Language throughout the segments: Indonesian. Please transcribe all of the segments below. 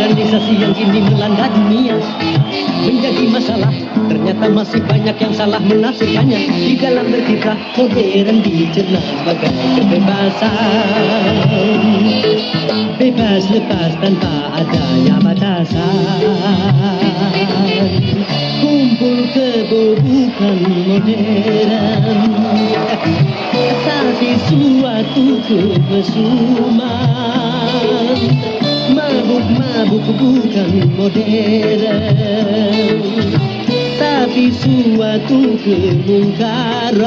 Modernisasi yang kini melanda dunia menjadi masalah. Ternyata masih banyak yang salah menafsirkannya. Di dalam berkiprah modern dicerna sebagai kebebasan, bebas lepas tanpa adanya batasan. Kumpul kebo bukan modern, tapi suatu kemesuman. Mabuk-mabuk bukan modern, tapi suatu kemungkaran.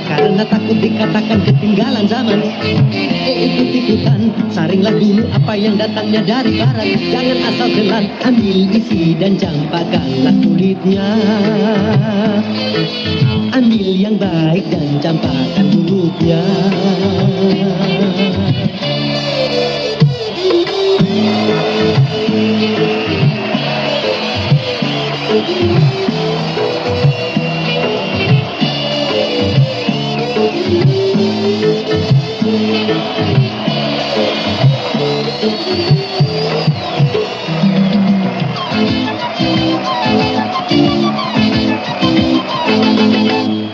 Karena takut dikatakan ketinggalan zaman, ikut-ikutan, saringlah dulu apa yang datangnya dari barat. Jangan asal telan, ambil isi dan campakkanlah kulitnya. Ambil yang baik dan campakkan mulutnya.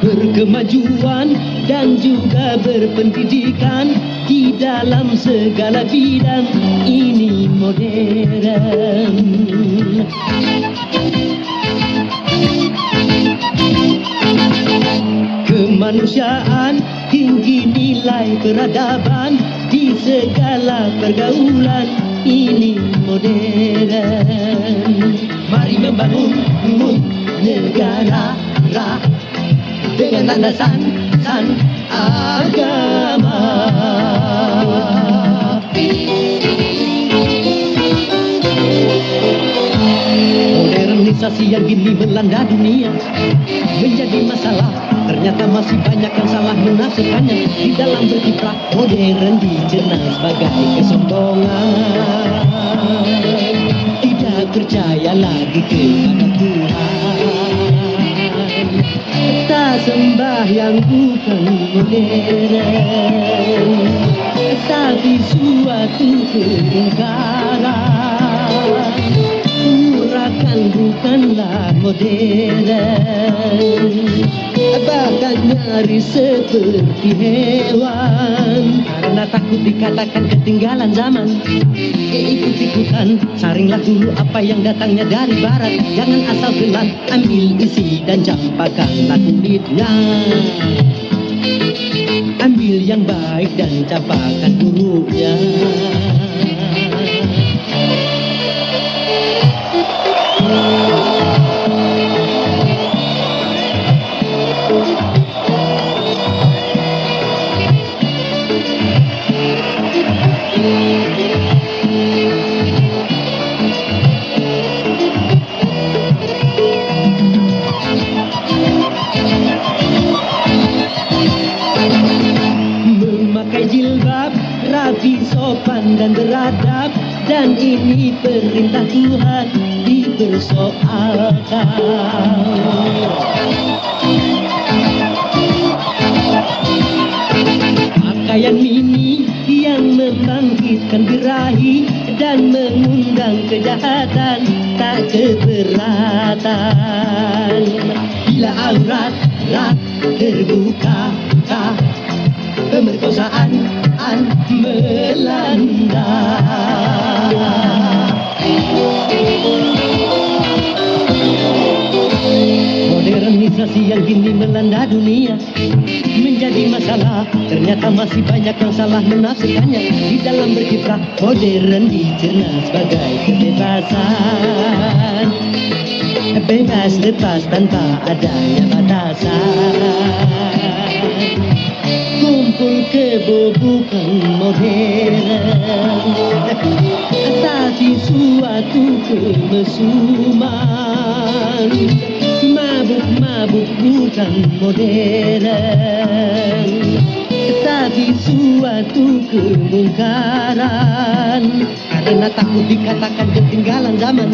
Berkemajuan dan juga berpendidikan di dalam segala bidang ini modern. Kemanusiaan, tinggi nilai peradaban di segala pergaulan ini modern. Mari membangun negara dengan landasan agama. Modernisasi yang kini melanda dunia menjadi masalah. Ternyata masih banyak yang salah menafsirkannya. Di dalam berkiprah modern dicerna sebagai kesombongan. Tidak percaya lagi kepada Tuhan, tak sembah yang bukan modern, tapi suatu kemungkaran. Urakan bukanlah modern, bahkan nyaris seperti hewan. Karena takut dikatakan ketinggalan zaman, ikut-ikutan, saringlah dulu apa yang datangnya dari barat. Jangan asal telan, ambil isi dan campakkanlah kulitnya. Ambil yang baik dan campakkan buruknya. Memakai jilbab, rapi, sopan dan beradab, dan ini perintah Tuhan dipersoalkan. Pakaian mini yang membangkitkan birahi dan mengundang kejahatan tak keberatan. Bila aurat terbuka, pemerkosaan melanda. Modernisasi yang kini melanda dunia menjadi masalah. Ternyata masih banyak yang salah menafsirkannya. Di dalam berkiprah modern dicerna sebagai kebebasan, bebas lepas tanpa adanya batasan. Kumpul kebo bukan modern, tapi suatu kemesuman. Mabuk-mabuk bukan modern, tapi suatu kemungkaran. Karena takut dikatakan ketinggalan zaman,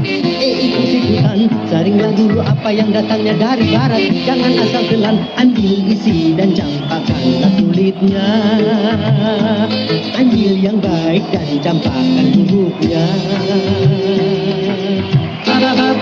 ikut hutan. Saringlah dulu apa yang datangnya dari barat. Jangan asal telan, ambil isi dan campakkanlah kulitnya. Ambil yang baik dan campakkan bubuknya. Bababab.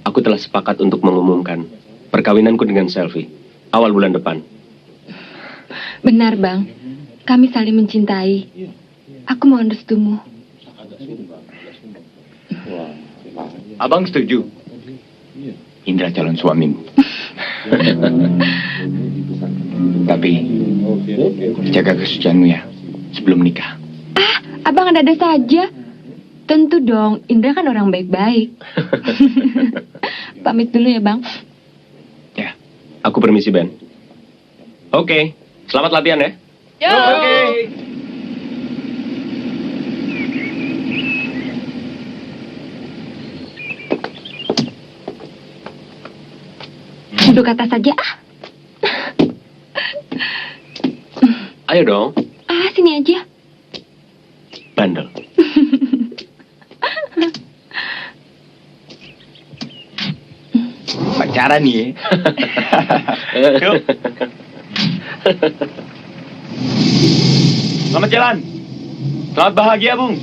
Aku telah sepakat untuk mengumumkan perkawinanku dengan Selvi awal bulan depan. Benar, Bang. Kami saling mencintai. Aku mohon restumu. Abang setuju. Indra calon suamimu. Tapi jaga kesucianmu ya sebelum nikah. Abang ada saja. Tentu dong, Indra kan orang baik-baik. Pamit dulu ya, Bang. Ya, aku permisi, Ben. Oke, selamat latihan ya. Oke. Duduk kata saja. Ayo dong. Sini aja. Bandel. Pacaran nih ya. Yuk. Selamat jalan. Selamat bahagia, Bung.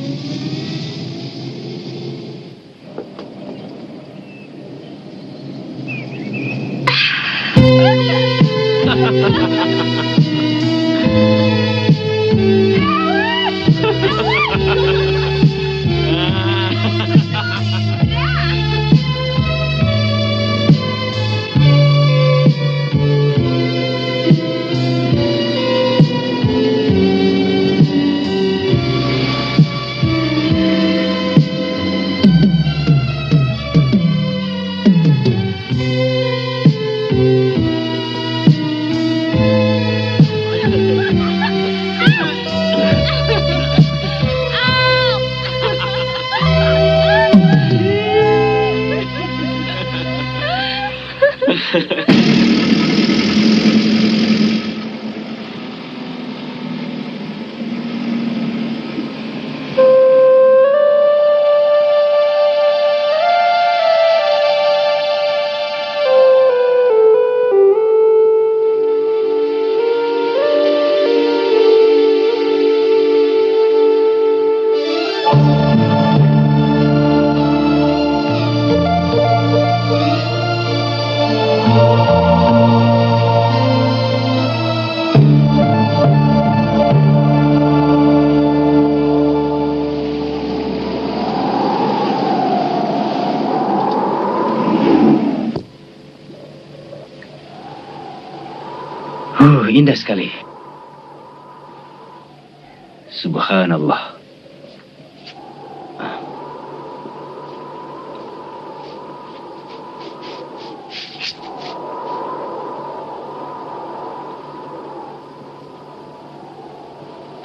Indah sekali. Subhanallah.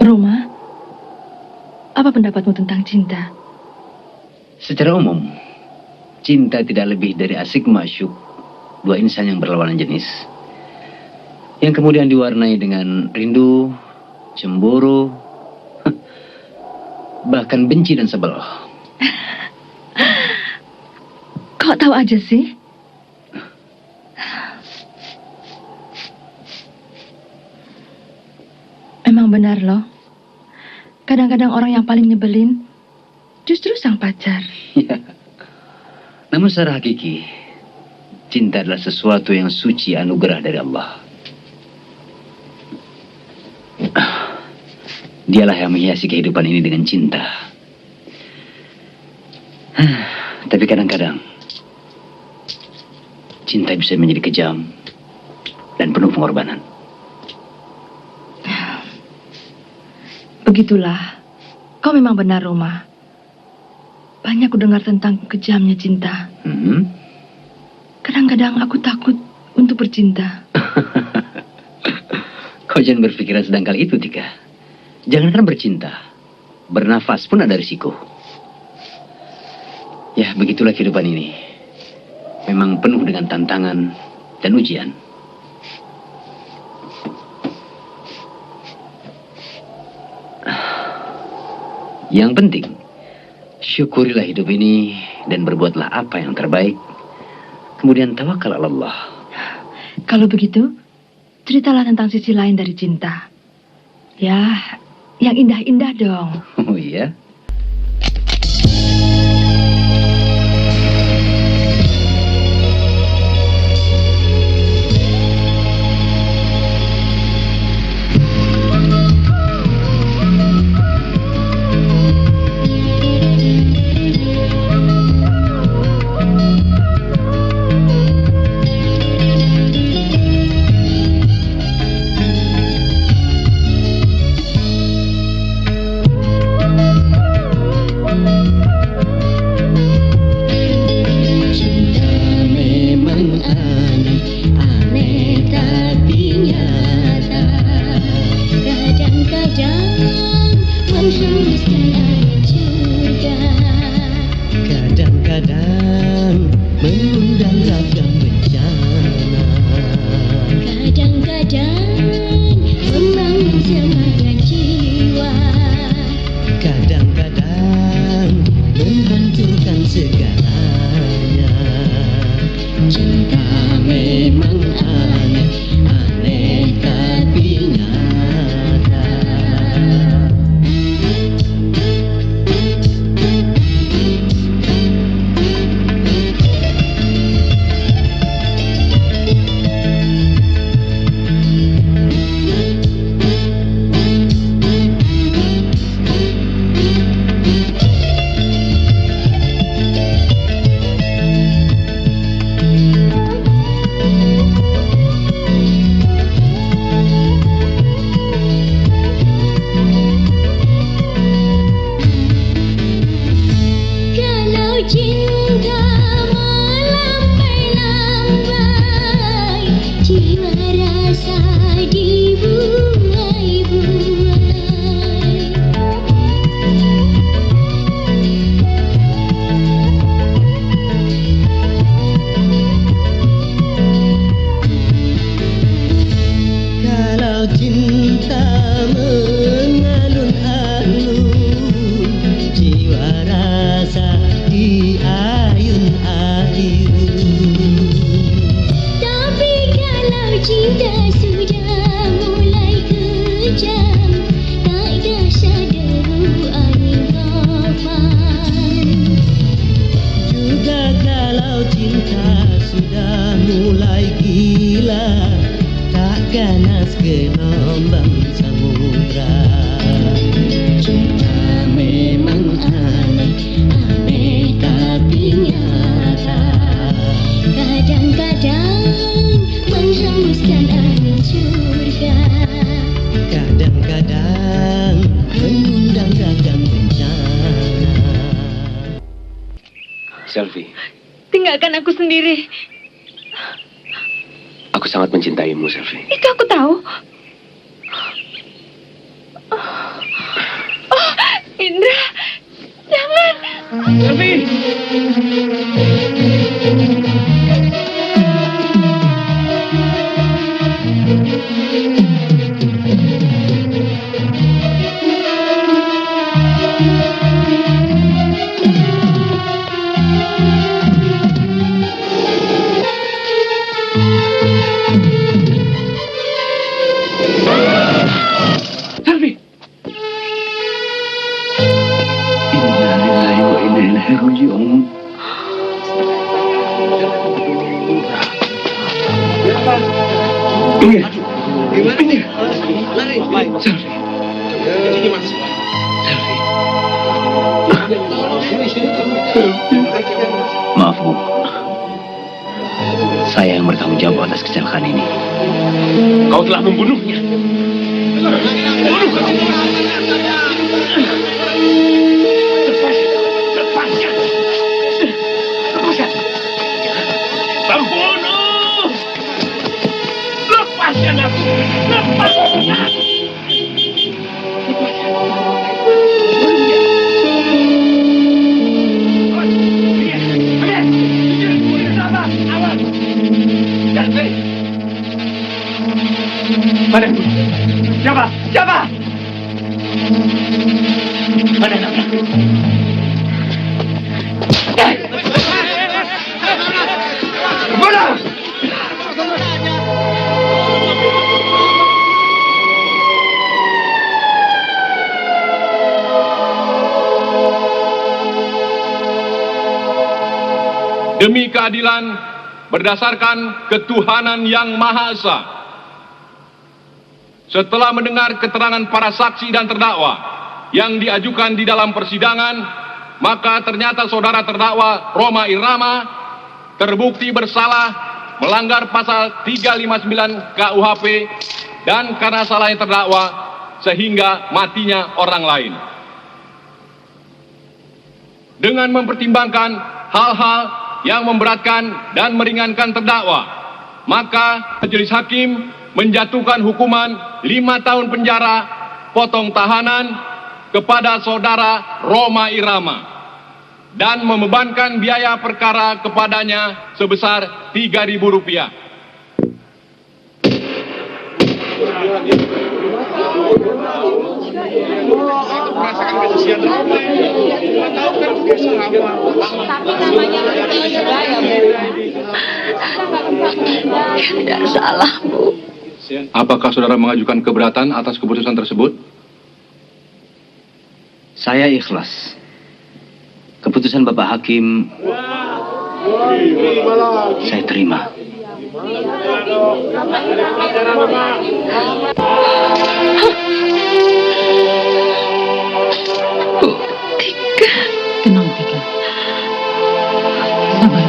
Roma, apa pendapatmu tentang cinta? Secara umum, cinta tidak lebih dari asik masyuk dua insan yang berlawanan jenis, yang kemudian diwarnai dengan rindu, cemburu, bahkan benci dan sebel. Kok tahu aja sih? Memang benar loh. Kadang-kadang orang yang paling nyebelin justru sang pacar. Ya. Namun secara hakiki, cinta adalah sesuatu yang suci, anugerah dari Allah. Dialah yang menghiasi kehidupan ini dengan cinta. Tapi kadang-kadang cinta bisa menjadi kejam dan penuh pengorbanan. Begitulah. Kau memang benar, Roma. Banyak ku dengar tentang kejamnya cinta. Kadang-kadang aku takut untuk bercinta. Kau jangan berpikiran sedangkal itu, Tika. Jangankan bercinta, bernafas pun ada risiko. Ya, begitulah kehidupan ini. Memang penuh dengan tantangan dan ujian. Yang penting, syukurilah hidup ini dan berbuatlah apa yang terbaik. Kemudian tawakal ala Allah. Kalau begitu, ceritalah tentang sisi lain dari cinta. Ya, yang indah-indah dong. Oh iya? Selvi. Tinggalkan aku sendiri. Aku sangat mencintaimu, Selvi. Itu aku tahu. Oh, Indra, jangan. Selvi. ilaihi raji'un. Ini. Lari. Selfie. Ini Mas. Maaf, Bu. Saya yang bertanggung jawab atas kecelakaan ini. Kau telah membunuhnya. Lepaskan. Pembunuh! Lepaskan aku! Lepaskan! Mana? Siapa? Siapa? Mana Nabla? Mana? Demi keadilan berdasarkan ketuhanan yang Maha Esa. Setelah mendengar keterangan para saksi dan terdakwa yang diajukan di dalam persidangan, maka ternyata saudara terdakwa Rhoma Irama terbukti bersalah melanggar pasal 359 KUHP dan karena salahnya terdakwa sehingga matinya orang lain. Dengan mempertimbangkan hal-hal yang memberatkan dan meringankan terdakwa, maka majelis hakim menjatuhkan hukuman 5 tahun penjara potong tahanan kepada saudara Rhoma Irama dan membebankan biaya perkara kepadanya sebesar Rp3.000. Tidak salah, Bu. Apakah saudara mengajukan keberatan atas keputusan tersebut? Saya ikhlas. Keputusan Bapak Hakim saya terima. Bu, Tika. Tenang, Tika. Sabar.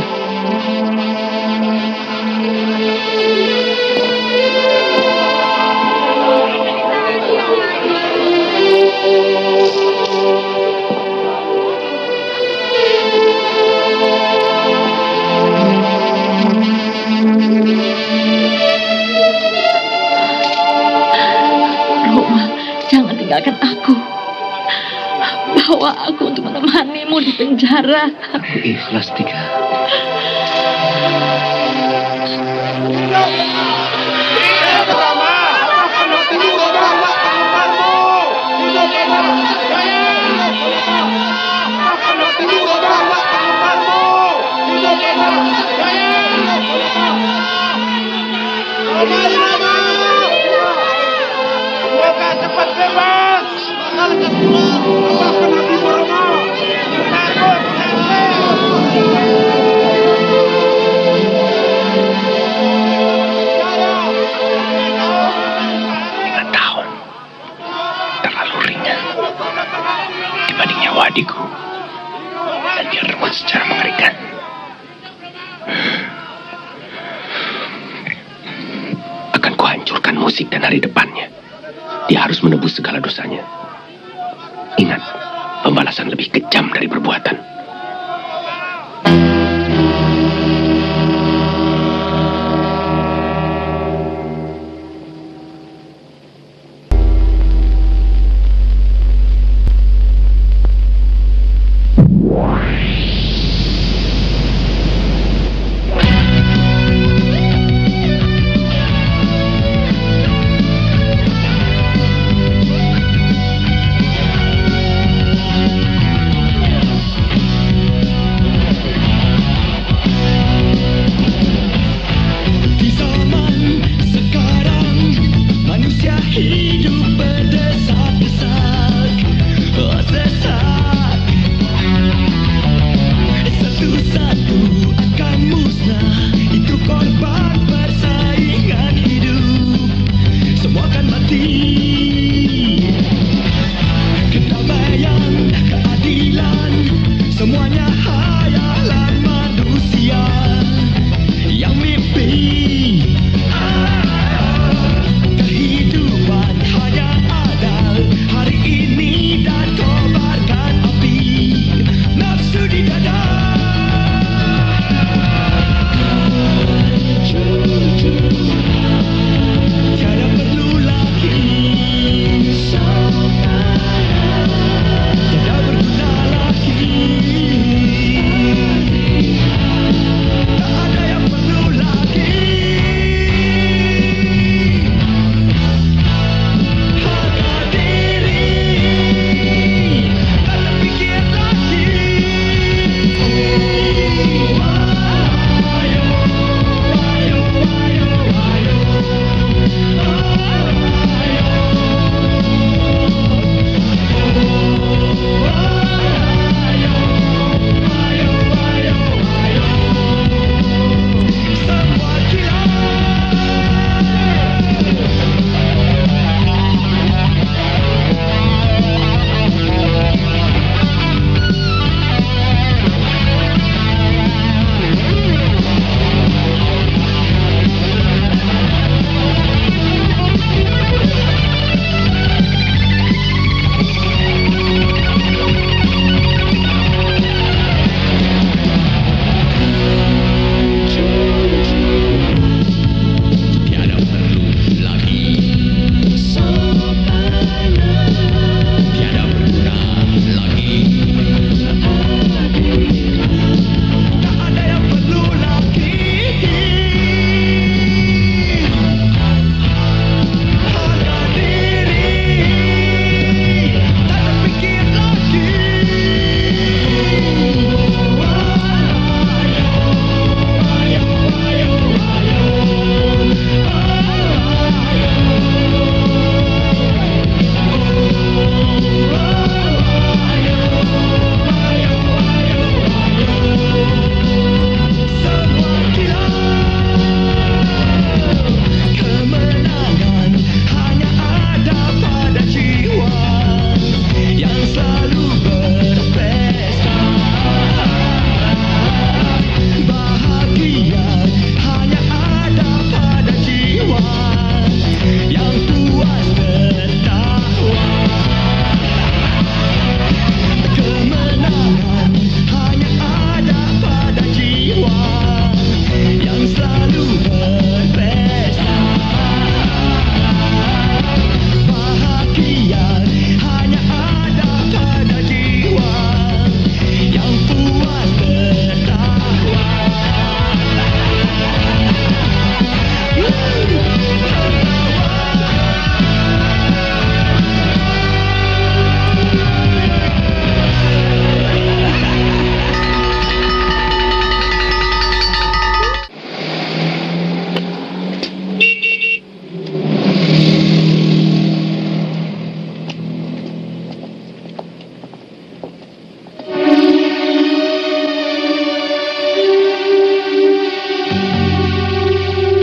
Rhoma, jangan tinggalkan aku. Bawa aku untuk menemanimu di penjara. Aku ikhlas, Tika. Adikku, dan dia rebut secara mengerikan. Akan kuhancurkan musik dan hari depannya. Dia harus menebus segala dosanya. Ingat, pembalasan lebih kejam dari perbuatan.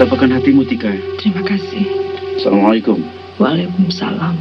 lapangkan hatimu, Tika. Terima kasih. Assalamualaikum. Waalaikumsalam.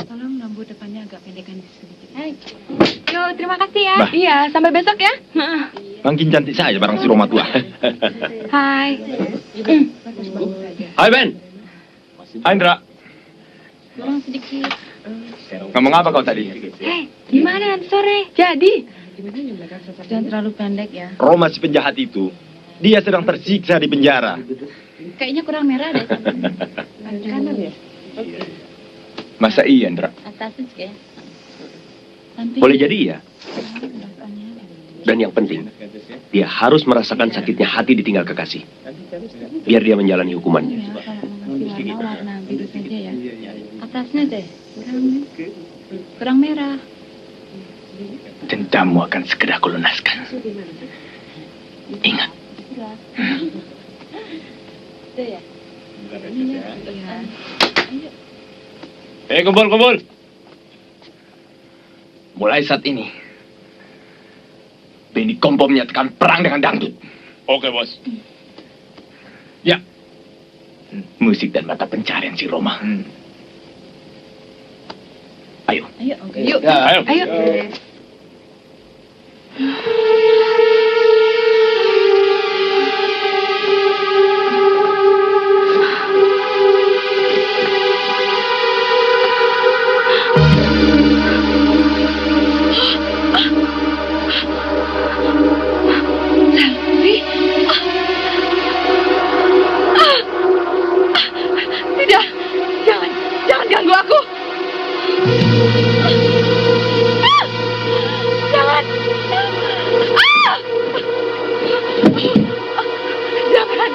Tolong rambut depannya agak pendekan sedikit. Yo, terima kasih ya. Bah. Iya, sampai besok ya. Makin cantik saja barang si Roma tua. Hai. Hai Ben. Hai Indra. Tolong sedikit. Ngomong apa kau tadi? Hei, gimana nanti sore? Jadi? Jangan terlalu pendek ya. Roma si penjahat itu, dia sedang tersiksa di penjara. Kayaknya kurang merah deh. Kanan ya? Masa iya, Indra? Atasnya sih ya. Nanti. Boleh jadi ya. Dan yang penting, dia harus merasakan sakitnya hati ditinggal kekasih. Biar dia menjalani hukumannya. Ya, kalau mau kasih warna biru saja ya. Atasnya deh. Kurang merah. Dendammu akan segera kulunaskan. Ingat. Itu ya. Kumpul. Mulai saat ini, Benny Kompo menyatakan perang dengan dangdut. Oke, Bos. Ya. Musik dan mata pencarian si Roma. Ayo. Yuk. Ya, ayo. Tidak, jangan ganggu aku. Jangan. Jangan.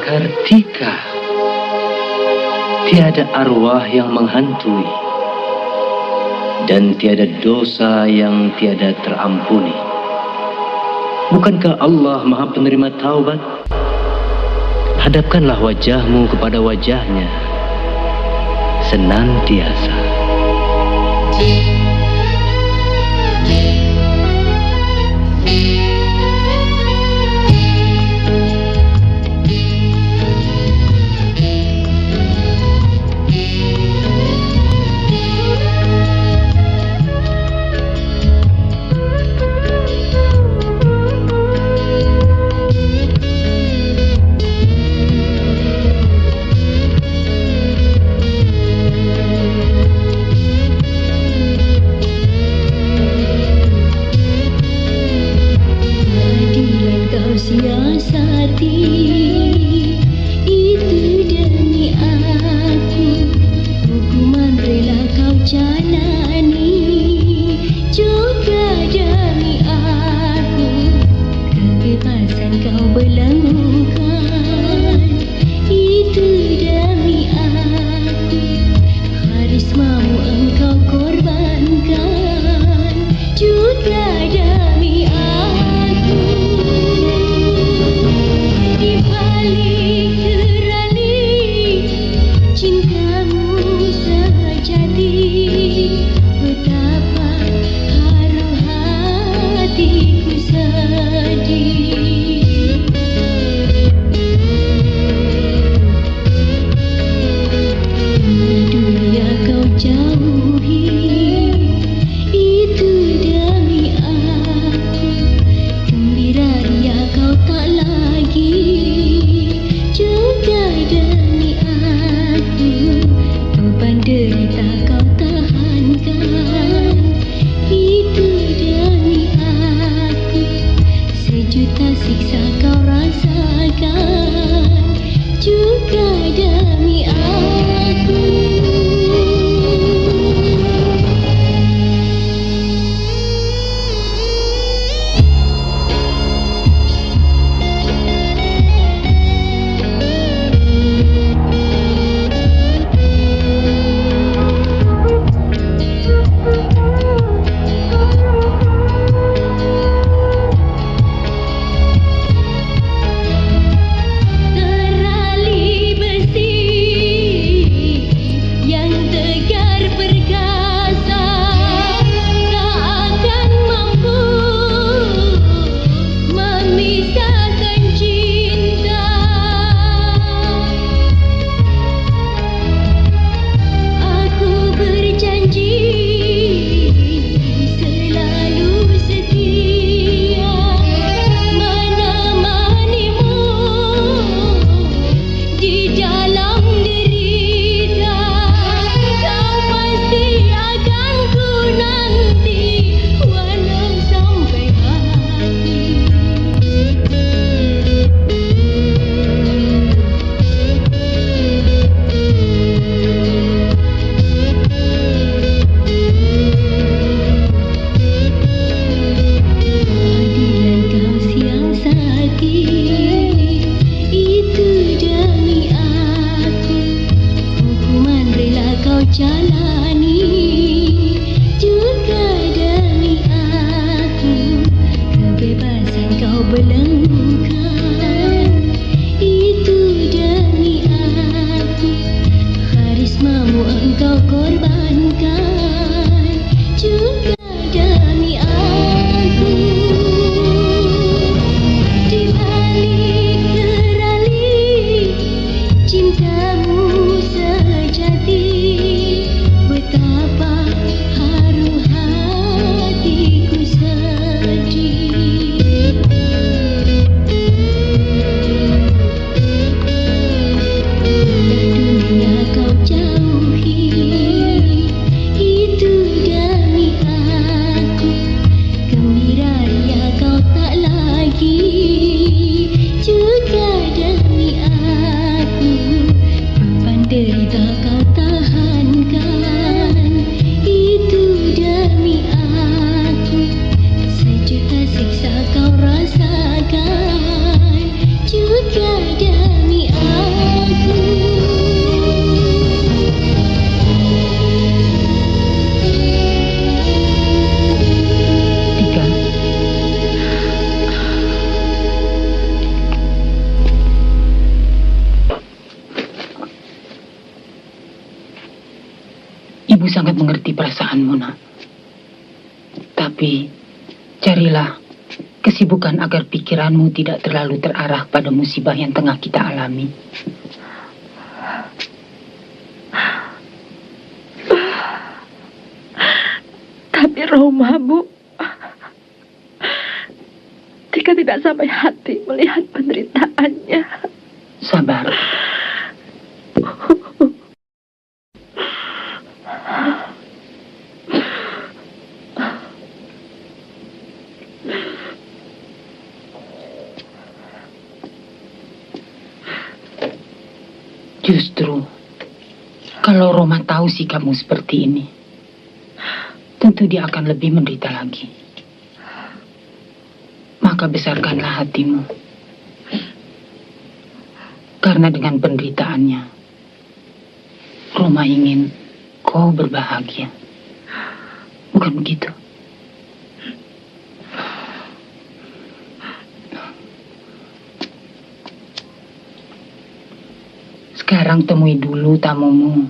Kartika, tiada arwah yang menghantui dan tiada dosa yang tiada terampuni. Bukankah Allah Maha Penerima Taubat? Hadapkanlah wajahmu kepada wajahnya senantiasa. Jauhi itu demi aku. kau jalani, juga demi aku kebebasan kau belenggukan. Itu demi aku karismamu engkau korbankan, juga demi aku. Di balik terali cintamu sejati, betapa haru hatiku sedih. Dunia kau jauhi, itu demi aku. Gembira ria kau tak lagi, juga demi aku. Beban derita kau tahankan, itu demi aku. Sejuta siksa kau rasakan, juga demi aku. Tika, Ibu sangat mengerti perasaanmu, nak. Tapi carilah kesibukan agar pikiranmu tidak terlalu terarah pada musibah yang tengah kita alami. Tapi Roma, Bu, Tika tidak sampai hati melihat penderitaannya. Sabar. Justru, kalau Roma tahu sikapmu seperti ini, tentu dia akan lebih menderita lagi. Maka besarkanlah hatimu. Karena dengan penderitaannya, Roma ingin kau berbahagia. Bukan begitu? Sekarang temui dulu tamumu.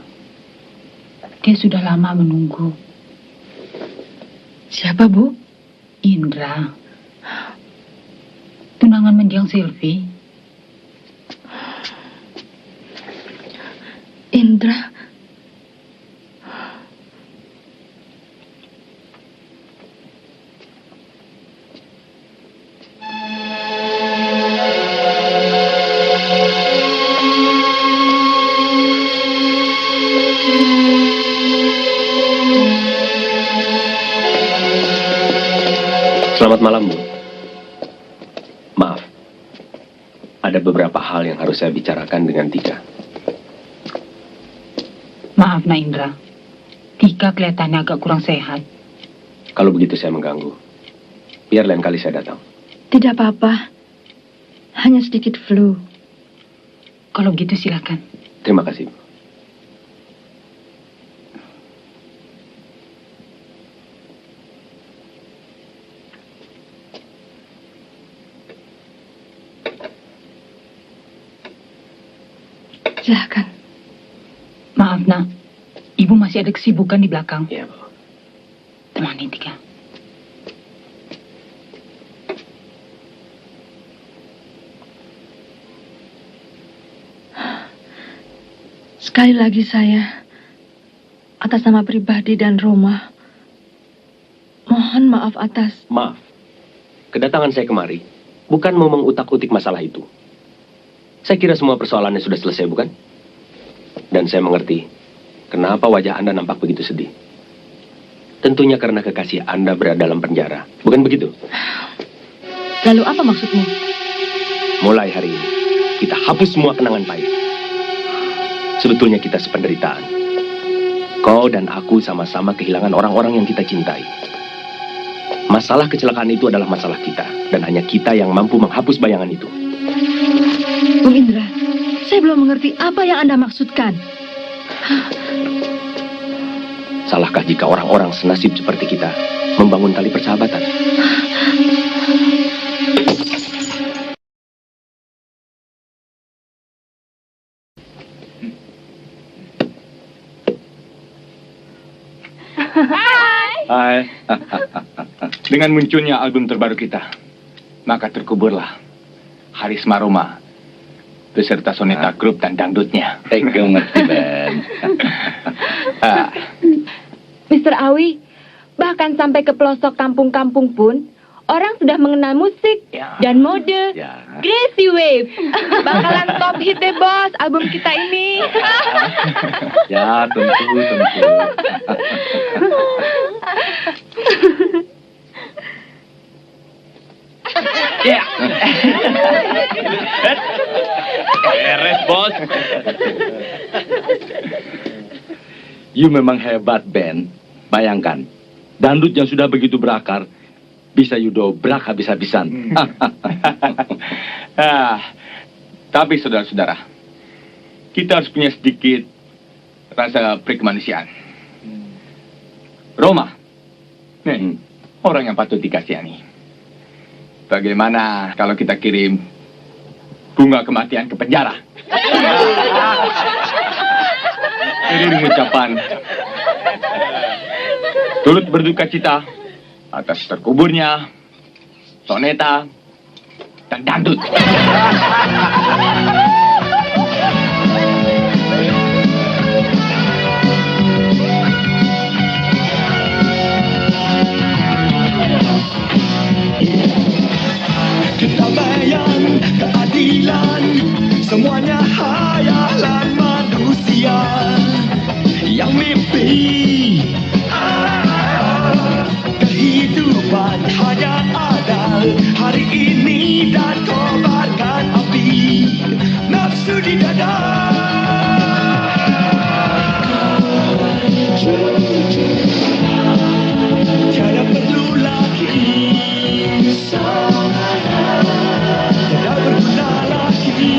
Dia sudah lama menunggu. Siapa, Bu? Indra. Tunangan mendiang Silvi. Indra. Selamat malam, Bu. Maaf, ada beberapa hal yang harus saya bicarakan dengan Tika. Maaf, Nak Indra. Tika kelihatannya agak kurang sehat. Kalau begitu saya mengganggu. Biar lain kali saya datang. Tidak apa-apa. Hanya sedikit flu. Kalau gitu silakan. Terima kasih, Bu. Silakan. Maaf, Nak. Ibu masih ada kesibukan di belakang. Iya, Bu. Temani Tika. Sekali lagi saya, atas nama pribadi dan Roma, mohon maaf atas... Maaf. Kedatangan saya kemari bukan mau mengutak-utik masalah itu. Saya kira semua persoalannya sudah selesai, bukan? Dan saya mengerti kenapa wajah Anda nampak begitu sedih. Tentunya karena kekasih Anda berada dalam penjara. Bukan begitu? Lalu apa maksudmu? Mulai hari ini, kita hapus semua kenangan pahit. Sebetulnya kita sependeritaan. Kau dan aku sama-sama kehilangan orang-orang yang kita cintai. Masalah kecelakaan itu adalah masalah kita. Dan hanya kita yang mampu menghapus bayangan itu. Bung Indra, saya belum mengerti apa yang Anda maksudkan. Salahkah jika orang-orang senasib seperti kita membangun tali persahabatan? Hai. Dengan munculnya album terbaru kita, maka terkuburlah Harisma Roma beserta soneta grup dan dangdutnya. Thank you, Mas Ben. Mr. Awi, bahkan sampai ke pelosok kampung-kampung pun, orang sudah mengenal musik dan mode. Gracie Wave. Bakalan top hit deh, bos, album kita ini. Ya, tentu. Ya. Beres, bos. You memang hebat, Ben. Bayangkan, dangdut yang sudah begitu berakar, bisa you dobrak habis-habisan. Tapi saudara-saudara, kita harus punya sedikit rasa perkemanusiaan. Roma, nih, orang yang patut dikasihani. Bagaimana kalau kita kirim bunga kematian ke penjara? Kirim ucapan turut berduka cita atas terkuburnya soneta dan dangdut. Kedamaian, keadilan, semuanya hayalan manusia yang mimpi. Kehidupan hanya ada hari ini dan kobarkan api nafsu di dada. Tiada perlu lagi tidak berguna lagi.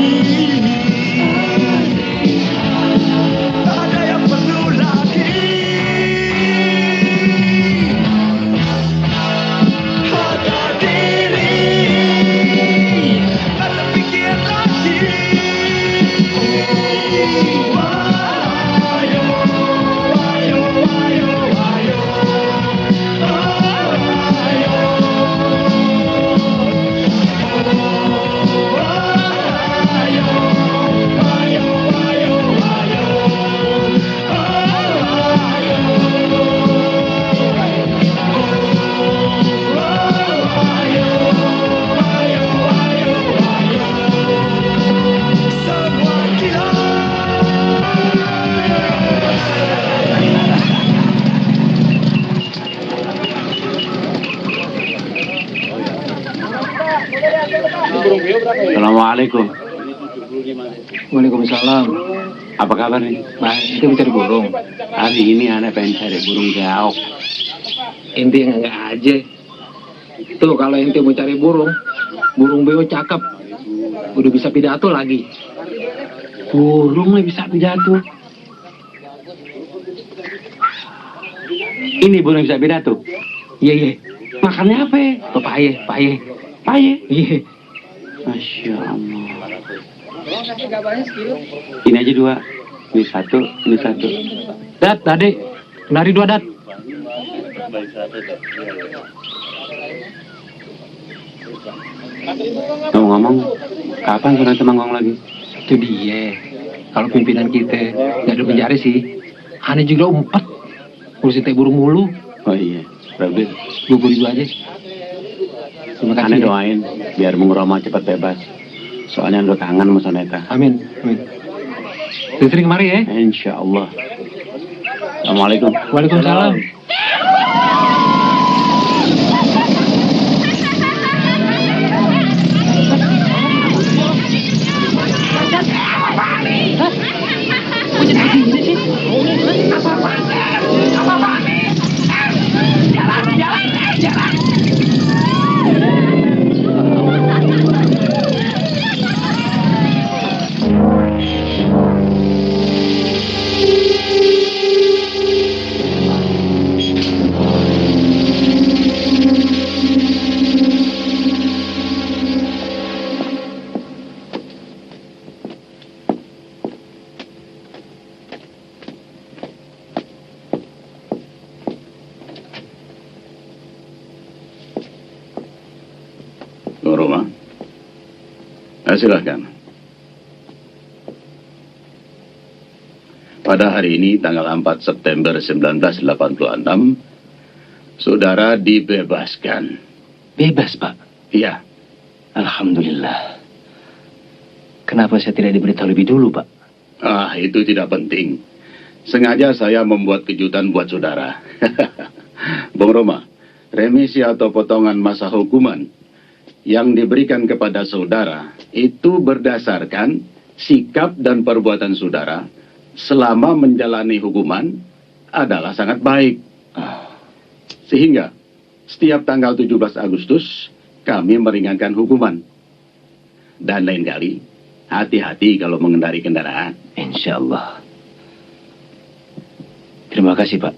Tak ada yang perlu lagi. Harga diri, tak terpikir lagi. Ayo, ayo, ayo, ayo. Assalamualaikum. Waalaikumsalam. Apa kabar nih? Baik, kita mencari burung. Hari ini anak pengen cari burung gaok. Ente nggak aja. Tuh kalau ente mau cari burung beo cakep. Udah bisa pidato lagi. Burung lah bisa pidato. Ini burung bisa pidato. Iya. Makannya apa ya? Oh, paye. Iya. Masya Allah. Ini aja 2. Ini 1, ini 1. Dat, tadi. Nari 2, Dat. Ngomong-ngomong, kapan soneta manggung lagi? Itu dia. Kalau pimpinan kita nggak ada penjara sih. Aneh juga umpet. Ngurusin teh burung mulu. Oh iya, berarti Gugur dulu aja. Terima kasih. Aneh Ya. doain biar Bung Roma cepat bebas. Soalnya udah kangen sama soneta. Amin. Sering kemari ya. Insya Allah. Assalamualaikum. Waalaikumsalam. Silahkan. Pada hari ini, tanggal 4 September 1986, saudara dibebaskan. Bebas, Pak? Iya. Alhamdulillah. Kenapa saya tidak diberitahu lebih dulu, Pak? Itu tidak penting. Sengaja saya membuat kejutan buat saudara. Bung Roma, remisi atau potongan masa hukuman yang diberikan kepada saudara itu berdasarkan sikap dan perbuatan saudara selama menjalani hukuman adalah sangat baik. Sehingga setiap tanggal 17 Agustus kami meringankan hukuman. Dan lain kali, hati-hati kalau mengendari kendaraan. Insya Allah. Terima kasih, Pak.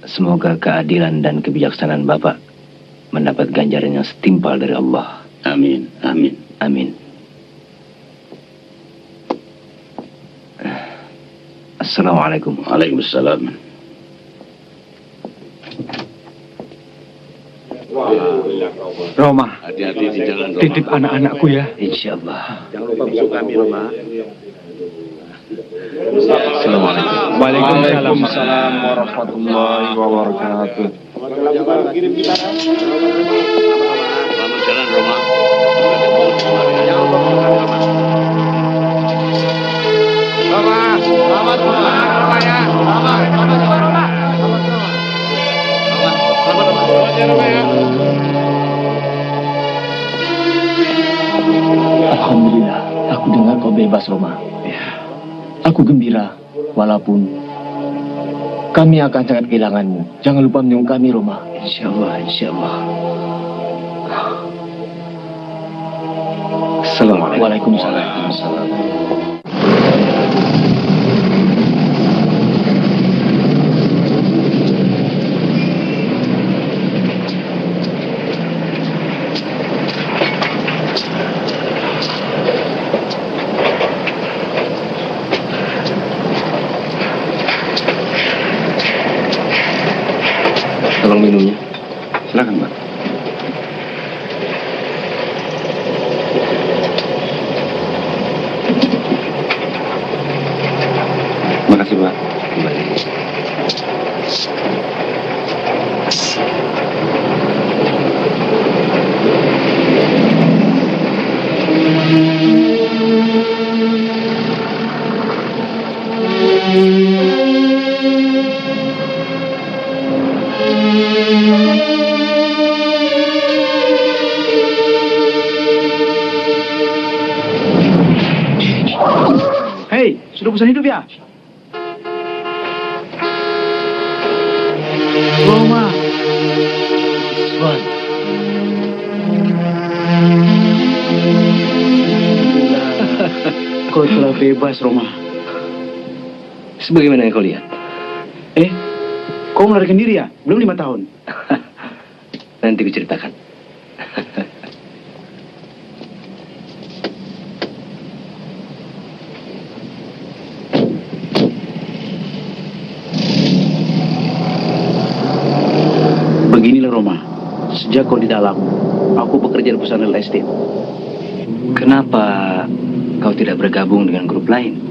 Semoga keadilan dan kebijaksanaan Bapak mendapat ganjaran yang setimpal dari Allah. Amin, amin. Amin. Assalamualaikum. Waalaikumsalam. Roma, hati-hati di jalan, Roma. titip anak-anakku ya. Insya Allah. Jangan lupa besok kami, Roma. Assalamualaikum. Waalaikumsalam warahmatullahi wabarakatuh. Selamat jalan, Roma. Selamat Roma ya. Alhamdulillah, aku dengar kau bebas, Roma. Aku gembira, walaupun kami akan sangat kehilanganmu. Jangan lupa menunggu kami, Roma. Insya Allah, insya Allah. Assalamualaikum. Waalaikumsalam. Tolong minumnya. Silakan, Pak. Makasih, Pak. Hei, sudah bosan hidup ya? Roma. Swan. Kau telah bebas, Roma. Sebagaimana yang kau lihat? Kau melarikan diri ya? Belum 5 tahun. Nanti kuceritakan. Beginilah, Roma. Sejak kau di dalam, aku bekerja di perusahaan real estate. Kenapa kau tidak bergabung dengan grup lain?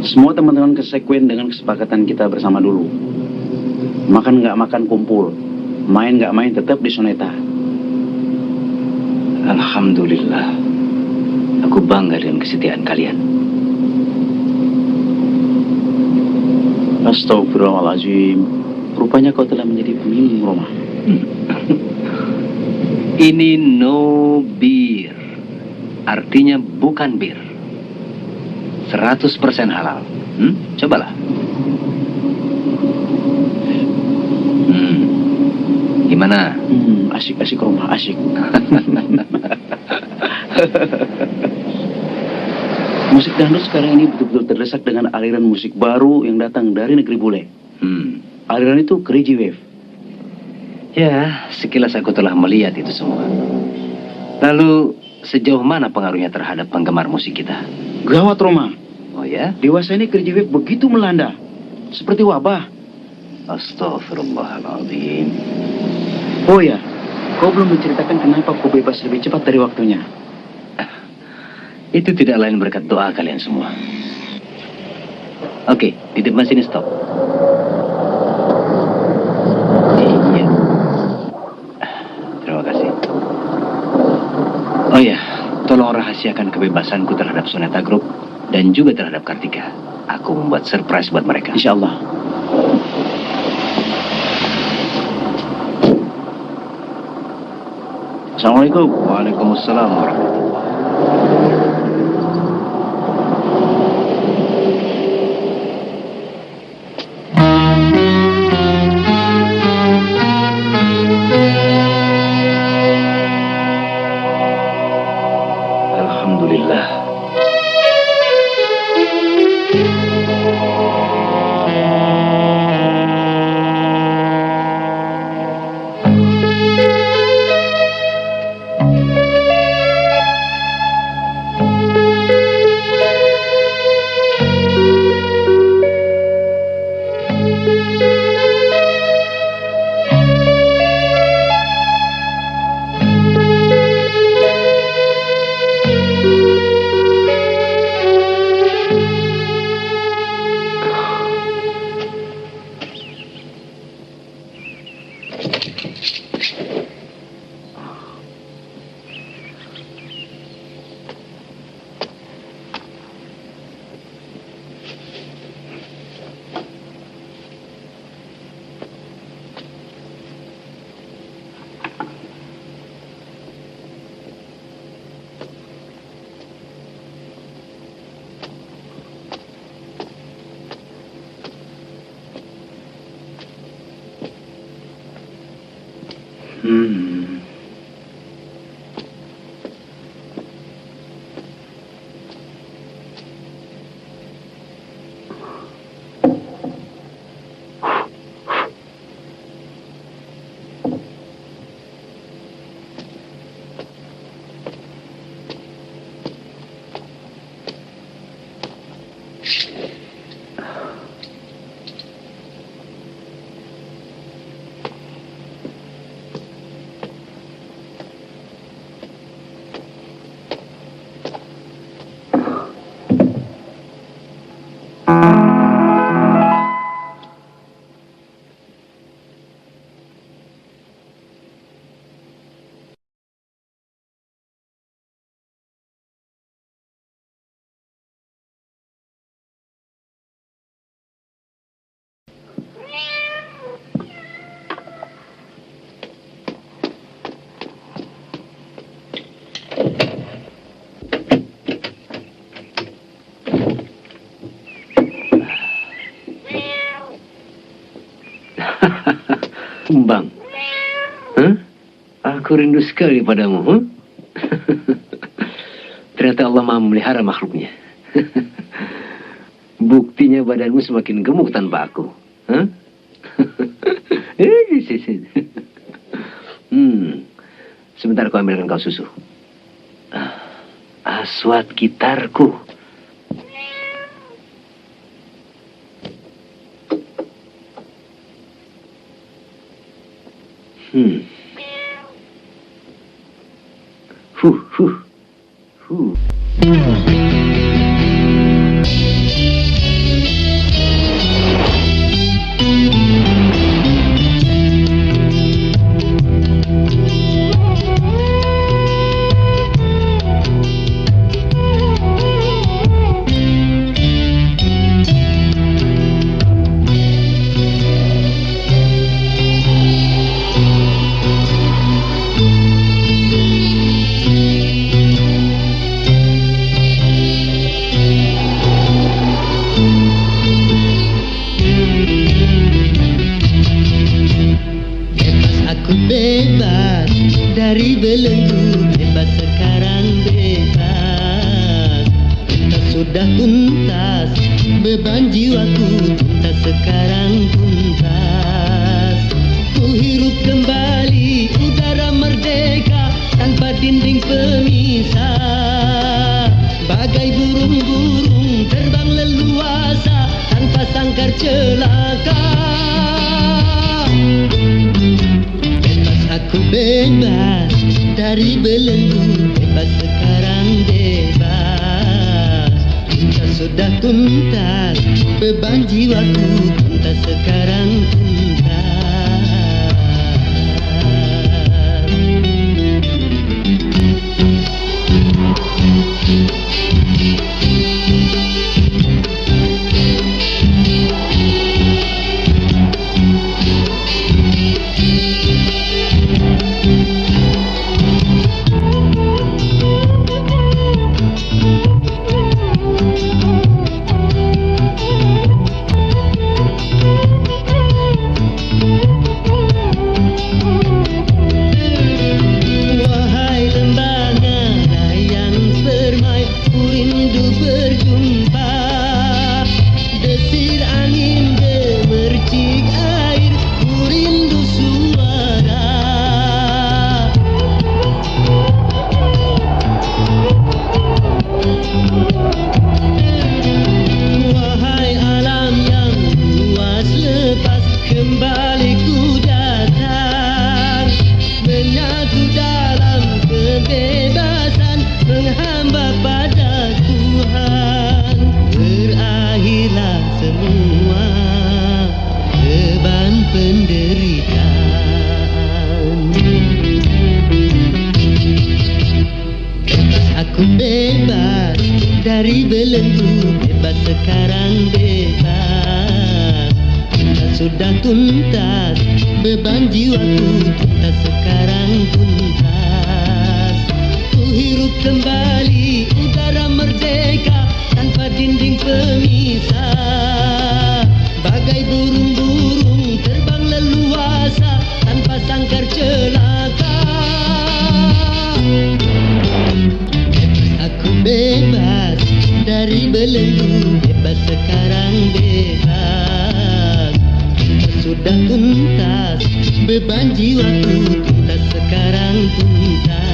Semua teman-teman kesekuen dengan kesepakatan kita bersama dulu. Makan nggak makan kumpul, main nggak main tetap di Soneta. Alhamdulillah. Aku bangga dengan kesetiaan kalian. Astagfirullahaladzim. Rupanya kau telah menjadi peminum, Roma. Ini no beer. Artinya bukan bir. 100% halal. Cobalah. Gimana? Asik-asik, Roma, asik. Musik dangdut sekarang ini betul-betul terdesak dengan aliran musik baru yang datang dari negeri bule. Aliran itu Crazy Wave. Ya, sekilas aku telah melihat itu semua. Lalu, sejauh mana pengaruhnya terhadap penggemar musik kita? Gawat, Roma. Oh ya? Dewasa ini Crazy Wave begitu melanda. Seperti wabah. Astaghfirullahaladzim. Oh ya, kau belum menceritakan kenapa kau bebas lebih cepat dari waktunya. Itu tidak lain berkat doa kalian semua. Oke, di depan sini stop. Iya. Terima kasih. Oh ya, tolong rahasiakan kebebasanku terhadap Soneta Group dan juga terhadap Kartika. Aku membuat surprise buat mereka. Insya Allah. Assalamualaikum. Waalaikumsalam warahmatullahi. Alhamdulillah. Bang, aku rindu sekali padamu. Ternyata Allah Maha memelihara makhluknya. Buktinya badanmu semakin gemuk tanpa aku. Sebentar, kau ambilkan kau susu. Aswat gitarku. dari belenggu, bebas sekarang bebas. Cinta sudah tuntas, beban jiwaku cinta sekarang tuntas. Ku hirup kembali udara merdeka tanpa dinding pemisah. Bagai burung-burung terbang leluasa tanpa sangkar celaka. Aku bebas dari belenggu, bebas sekarang bebas. tuntas, beban jiwaku tuntas sekarang tuntas. Dari belenggu bebas sekarang bebas, sudah tuntas, beban jiwaku tuntas sekarang tuntas. Ku hirup kembali udara merdeka tanpa dinding pemisah, bagai burung-burung terbang leluasa tanpa sangkar celaka. Aku bebas dari belenggu, bebas sekarang bebas, sudah tuntas, beban jiwaku tuntas sekarang tuntas.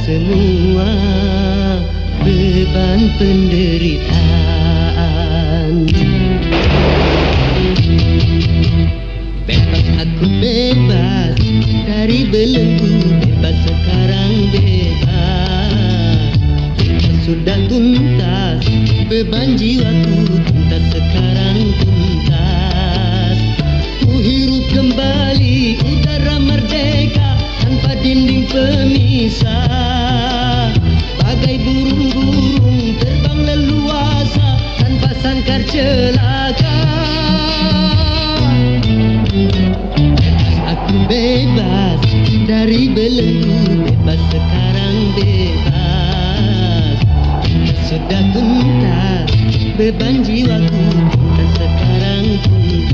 Semua beban penderitaan, bebas aku bebas dari belenggu, bebas sekarang bebas, sudah tuntas, beban jiwaku tuntas sekarang tuntas. Ku hirup kembali udara merdeka tanpa dinding pemisah, bagai burung-burung terbang leluasa tanpa sangkar celaka. Aku bebas dari belenggu, bebas sekarang bebas, sudah tuntas, beban jiwaku tuntas sekarang tuntas.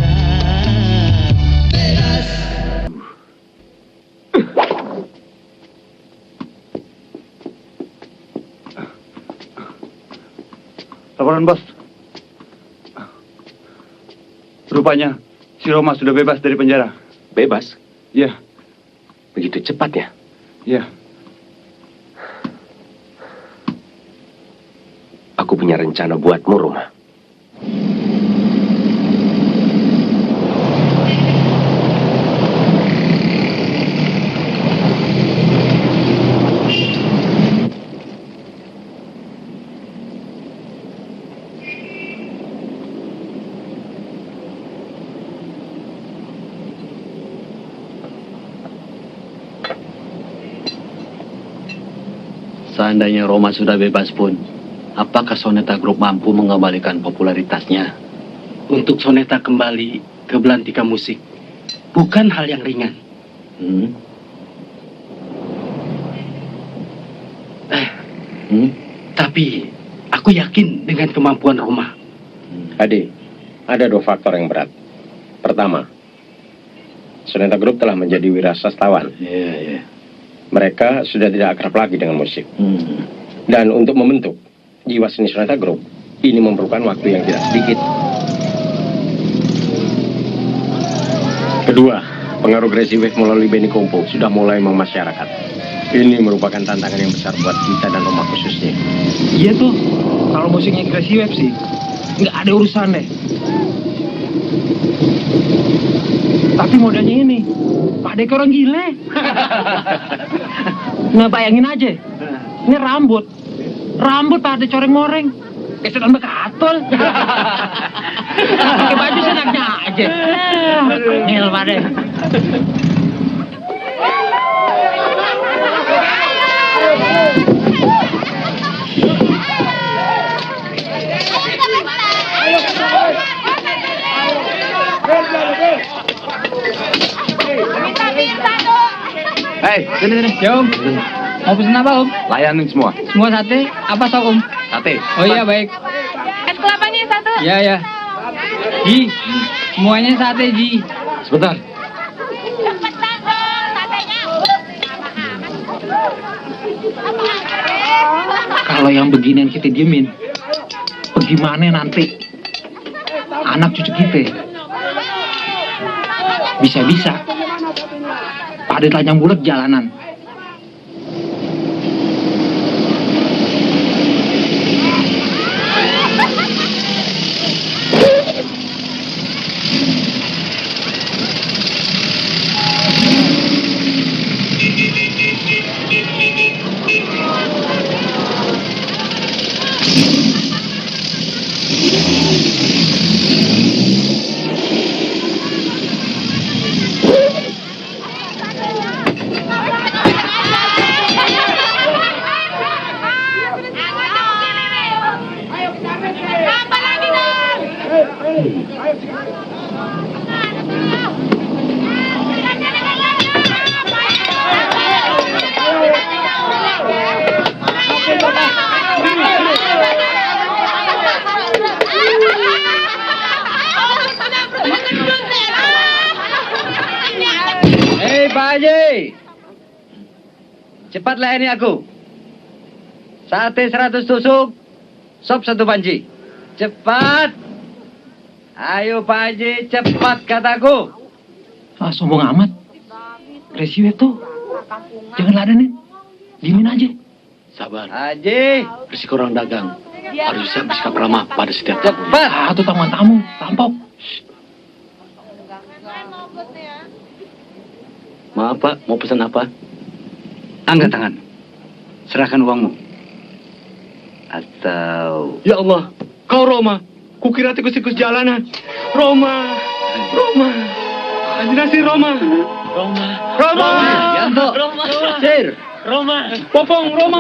Bebas. Laporan bos. Rupanya si Roma sudah bebas dari penjara. Bebas? Iya. Begitu cepat ya? Iya. Aku punya rencana buatmu, Roma. Seandainya Roma sudah bebas pun, apakah Soneta Group mampu mengembalikan popularitasnya? Untuk Soneta kembali ke belantika musik bukan hal yang ringan. Tapi aku yakin dengan kemampuan Roma. Adi, ada 2 faktor yang berat. Pertama, Soneta Group telah menjadi wirasastawan. Mereka sudah tidak akrab lagi dengan musik. Dan untuk membentuk jiwa seni Soneta Group, ini memerlukan waktu yang tidak sedikit. Kedua, pengaruh Gracie Wave melalui Benny Kompo sudah mulai memasyarakat. Ini merupakan tantangan yang besar buat kita dan Roma khususnya. Iya tuh, kalau musiknya Gracie Wave sih, nggak ada urusan deh. Tapi modalnya ini, Pak Dek orang gile. Nah bayangin aja, ini rambut Pak Dek coreng-moreng, kesetan bekatul. Pakai baju senaknya aja. Nil Pak Dek. Hei, sini. Ya Om, mau pesen apa Om? Layanin semua. Semua sate, apa sop Om? Sate. Oh iya baik. Es kelapanya 1. Ya. Ji, semuanya sate Ji. Sebentar. Kalau yang beginian kita diemin, bagaimana nanti anak cucu kita? Bisa-bisa pada telanjang bulat jalanan. Hei Pak Haji, cepat layani aku. Sate 100 tusuk, sop 1 panci. Cepat. Ayo Pak Haji, cepat kataku. Sombong amat. Gracie Wave tuh, jangan ladenin. Diemin aja. Sabar. Haji. Risiko orang dagang harus bisa bersikap ramah pada setiap Cepat. Itu tamu-tamu, rampok. Maaf Pak, mau pesan apa? Angkat tangan. Serahkan uangmu. Atau... Ya Allah, kau Roma. Kukira tikus-tikus jalanan. Roma. Anjinasi Roma. Yanto. Sir. Roma. Popong, Roma.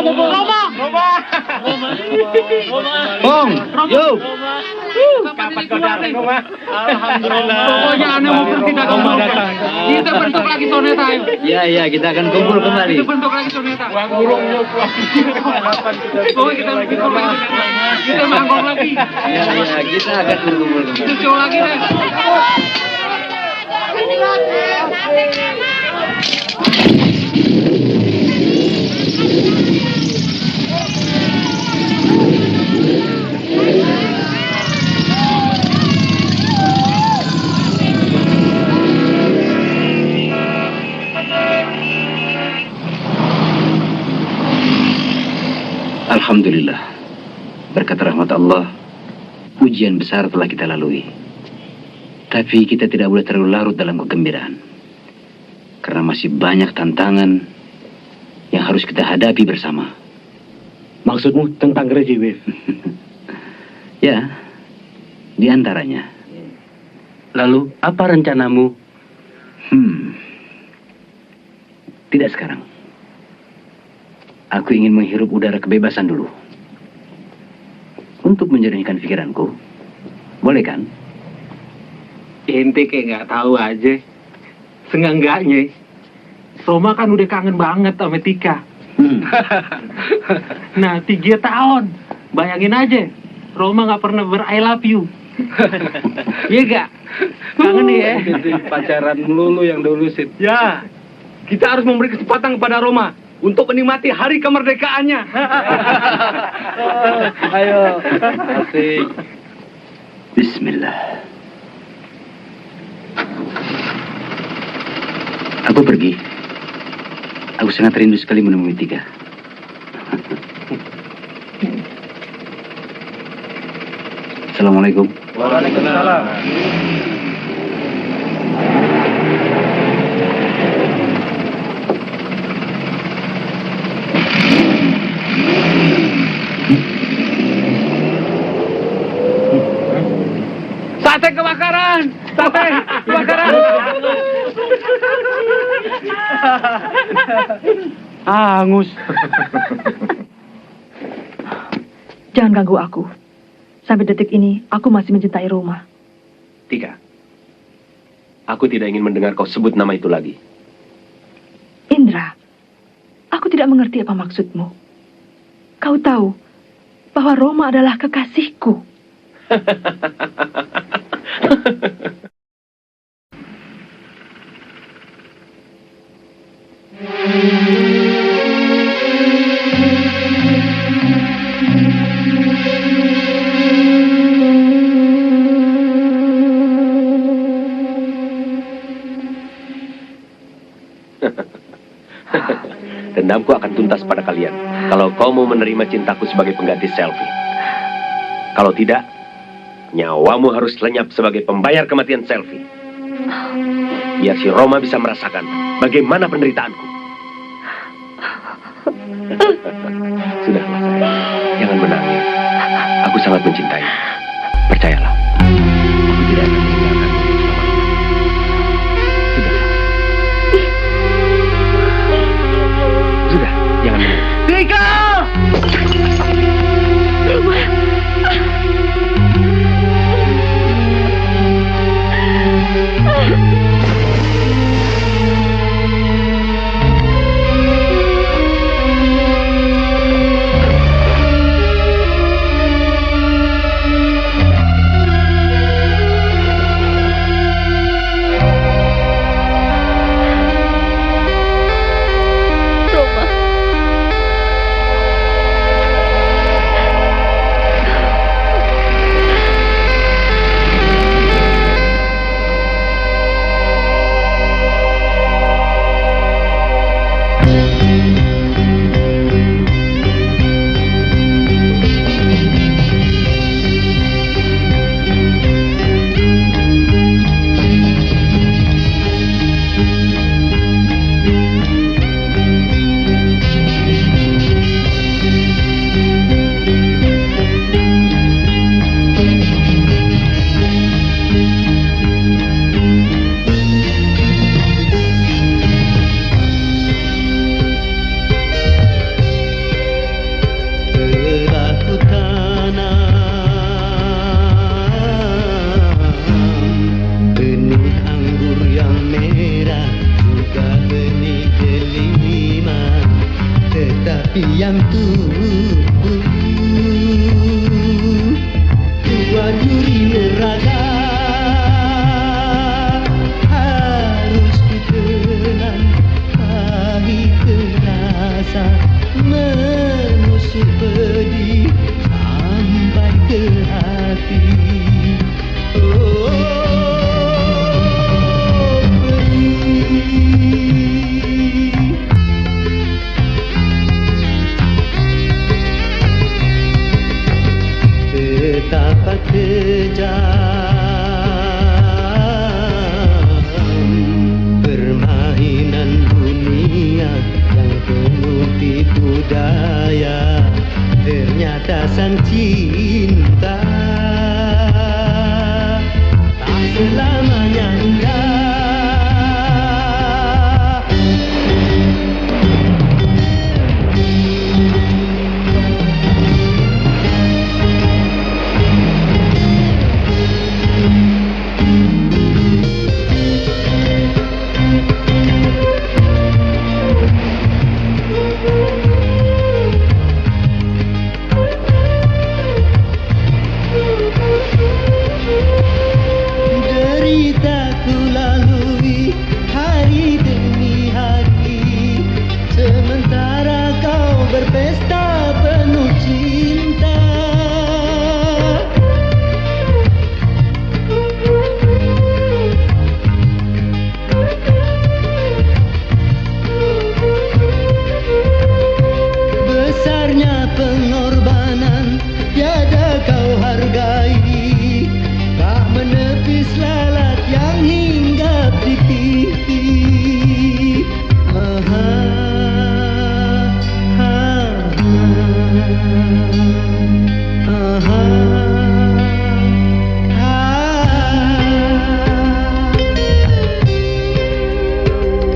Pong, yuk. Kapan kau datang, Roma? Alhamdulillah. Pokoknya aneh mau pergi Roma datang. Kita bentuk lagi Soneta, ayo. Iya, kita akan kumpul kembali. Kita bentuk lagi Soneta. Uang burungnya, kita kumpul lagi. Kita mangkok lagi. Iya, kita akan kumpul kembali. Kita show lagi deh. Alhamdulillah, berkat rahmat Allah, ujian besar telah kita lalui. Tapi kita tidak boleh terlalu larut dalam kegembiraan. Karena masih banyak tantangan yang harus kita hadapi bersama. Maksudmu tentang Gracie Wave? Ya, di antaranya. Lalu, apa rencanamu? Tidak sekarang. Aku ingin menghirup udara kebebasan dulu. Untuk menjernihkan pikiranku. Boleh kan? Ente kayak nggak tahu aja. Seenggaknya Roma kan udah kangen banget sama Tika. Nah, 3 tahun. Bayangin aja, Roma nggak pernah ber-I love you. Iya gak? Kangen nih ya? Pacaran melulu yang dulu, Sid. Ya, kita harus memberi kesempatan kepada Roma untuk menikmati hari kemerdekaannya. Ayo, asik. Bismillah. Aku pergi. Aku sangat rindu sekali menemui Tika. Assalamualaikum. Waalaikumsalam. Sate kebakaran! Sate kebakaran! Angus. Jangan ganggu aku. Sampai detik ini, aku masih mencintai Roma. Tika, aku tidak ingin mendengar kau sebut nama itu lagi. Indra, aku tidak mengerti apa maksudmu. Kau tahu bahwa Roma adalah kekasihku. Dendamku akan tuntas pada kalian kalau kau mau menerima cintaku sebagai pengganti Selfie. Kalau tidak, nyawamu harus lenyap sebagai pembayar kematian Selfie. Biar si Roma bisa merasakan bagaimana penderitaanku. Sudahlah, sayang. Jangan menangis. Aku sangat mencintai. Percayalah. Aku tidak akan meninggalkanmu selama-lamanya. Sudahlah. Sudah, jangan menangis. Tika! yang tumbuh dua duri neraka harus ditelan pahit terasa menusuk pedih sampai ke hati. Betapa kejam permainan dunia yang penuh tipu daya. Ternyata sang cinta tak selamanya indah. berpesta penuh cinta. Besarnya pengorbanan tiada kau hargai, tak menepis lalat yang hinggap di pipi.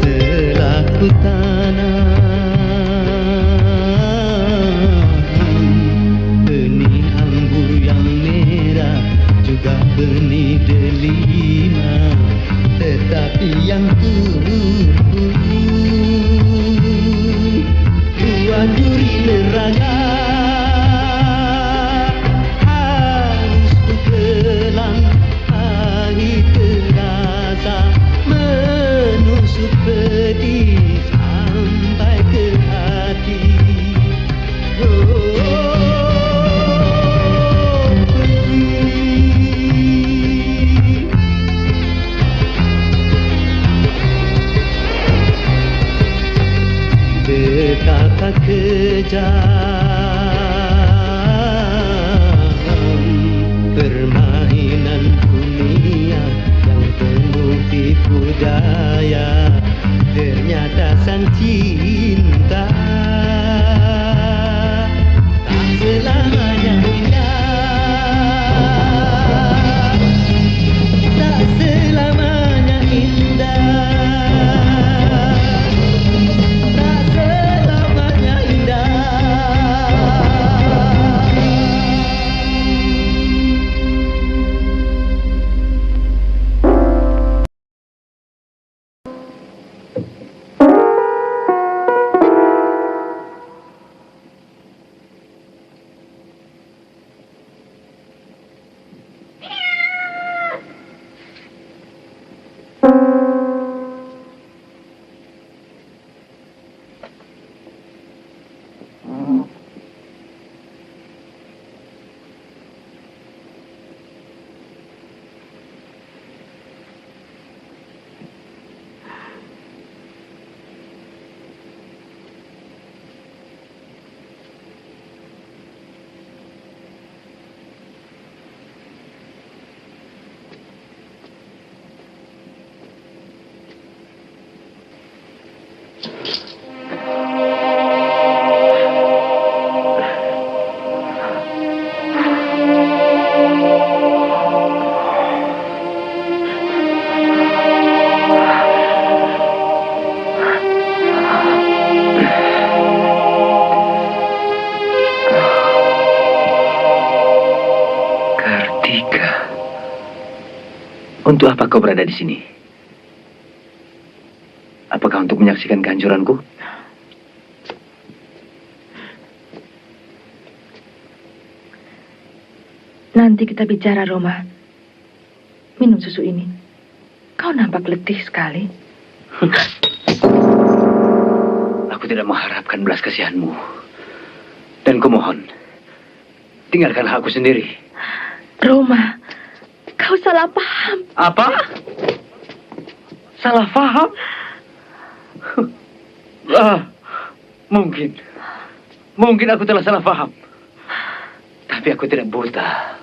Telah ku tanam benih anggur yang merah, juga benih delima, tetapi yang buah duri neraga harus ku telan, pahit terasa menusuk pedih sampai ke hati. Betapa kejam permainan dunia yang penuh tipu daya. Ternyata sang cinta tak selamanya indah, tak selamanya indah. Untuk apa kau berada di sini? Apakah untuk menyaksikan kehancuranku? Nanti kita bicara, Roma. Minum susu ini. Kau nampak letih sekali. Aku tidak mengharapkan belas kasihanmu. Dan kumohon, tinggalkanlah aku sendiri. Roma, kau salah paham. Apa? Salah paham? Mungkin aku telah salah paham. Tapi aku tidak buta.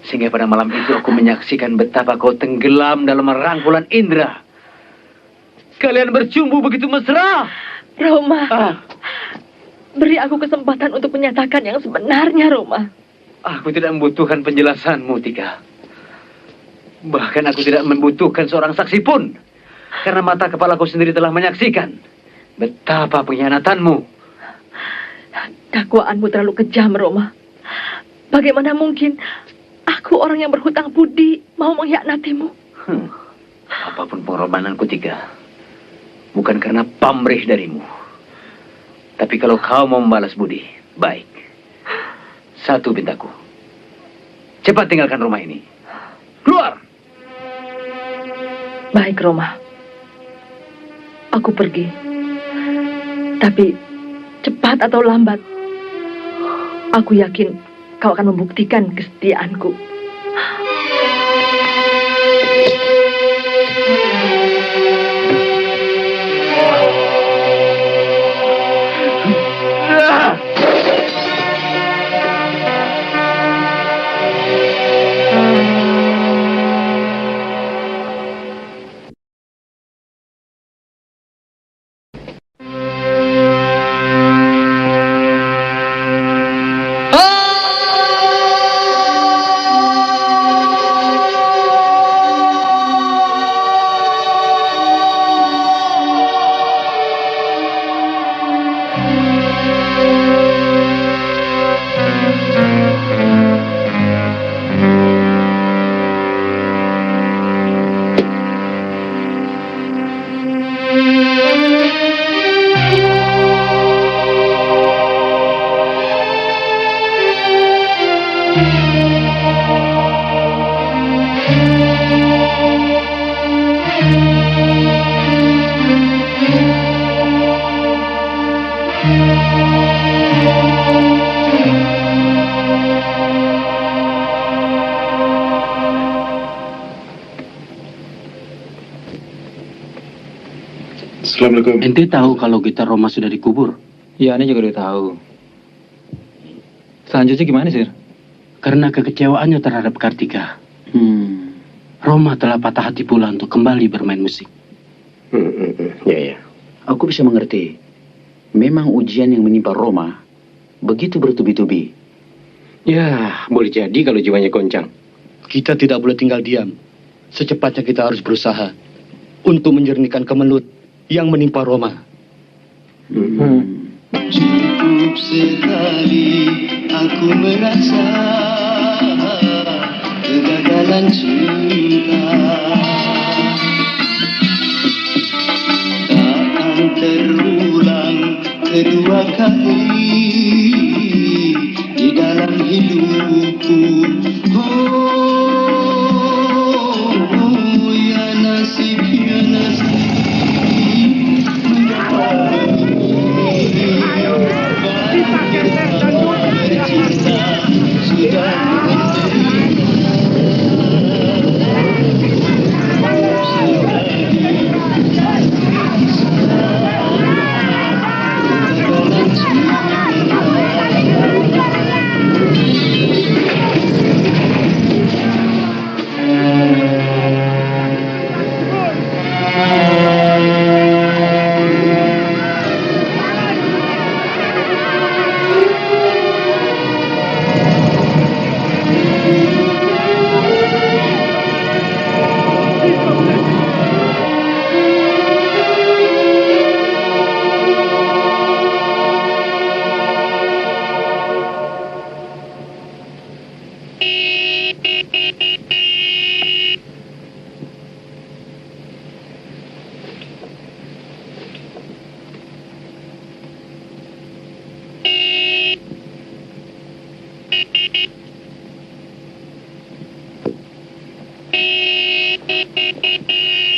Sehingga pada malam itu aku menyaksikan betapa kau tenggelam dalam rangkulan indera. Kalian bercumbu begitu mesra. Roma, beri aku kesempatan untuk menyatakan yang sebenarnya, Roma. Aku tidak membutuhkan penjelasanmu, Tika. Bahkan aku tidak membutuhkan seorang saksi pun. Karena mata kepalaku sendiri telah menyaksikan betapa pengkhianatanmu. Dakwaanmu terlalu kejam, Roma. Bagaimana mungkin aku orang yang berhutang budi mau mengkhianatimu? Apapun pengorbananku, Tika, bukan karena pamrih darimu. Tapi kalau kau mau membalas budi, baik. Satu pintaku. Cepat tinggalkan rumah ini. Keluar! Baik, Roma. Aku pergi. Tapi cepat. cepat atau lambat, aku yakin kau akan membuktikan kesetiaanku. Assalamualaikum. Ente tahu kalau gitar Roma sudah dikubur? Ya, ini juga udah tahu. Selanjutnya gimana, Sir? Karena kekecewaannya terhadap Kartika. Roma telah patah hati pula untuk kembali bermain musik. Ya. Aku bisa mengerti. Memang ujian yang menimpa Roma begitu bertubi-tubi. Ya, boleh jadi kalau jiwanya goncang. Kita tidak boleh tinggal diam. Secepatnya kita harus berusaha untuk menjernihkan kemelut yang menimpa Roma. Cukup sekali aku merasa kegagalan cinta, takkan terulang kedua kali di dalam hidupku. Oh, ya nasib, ya nasib.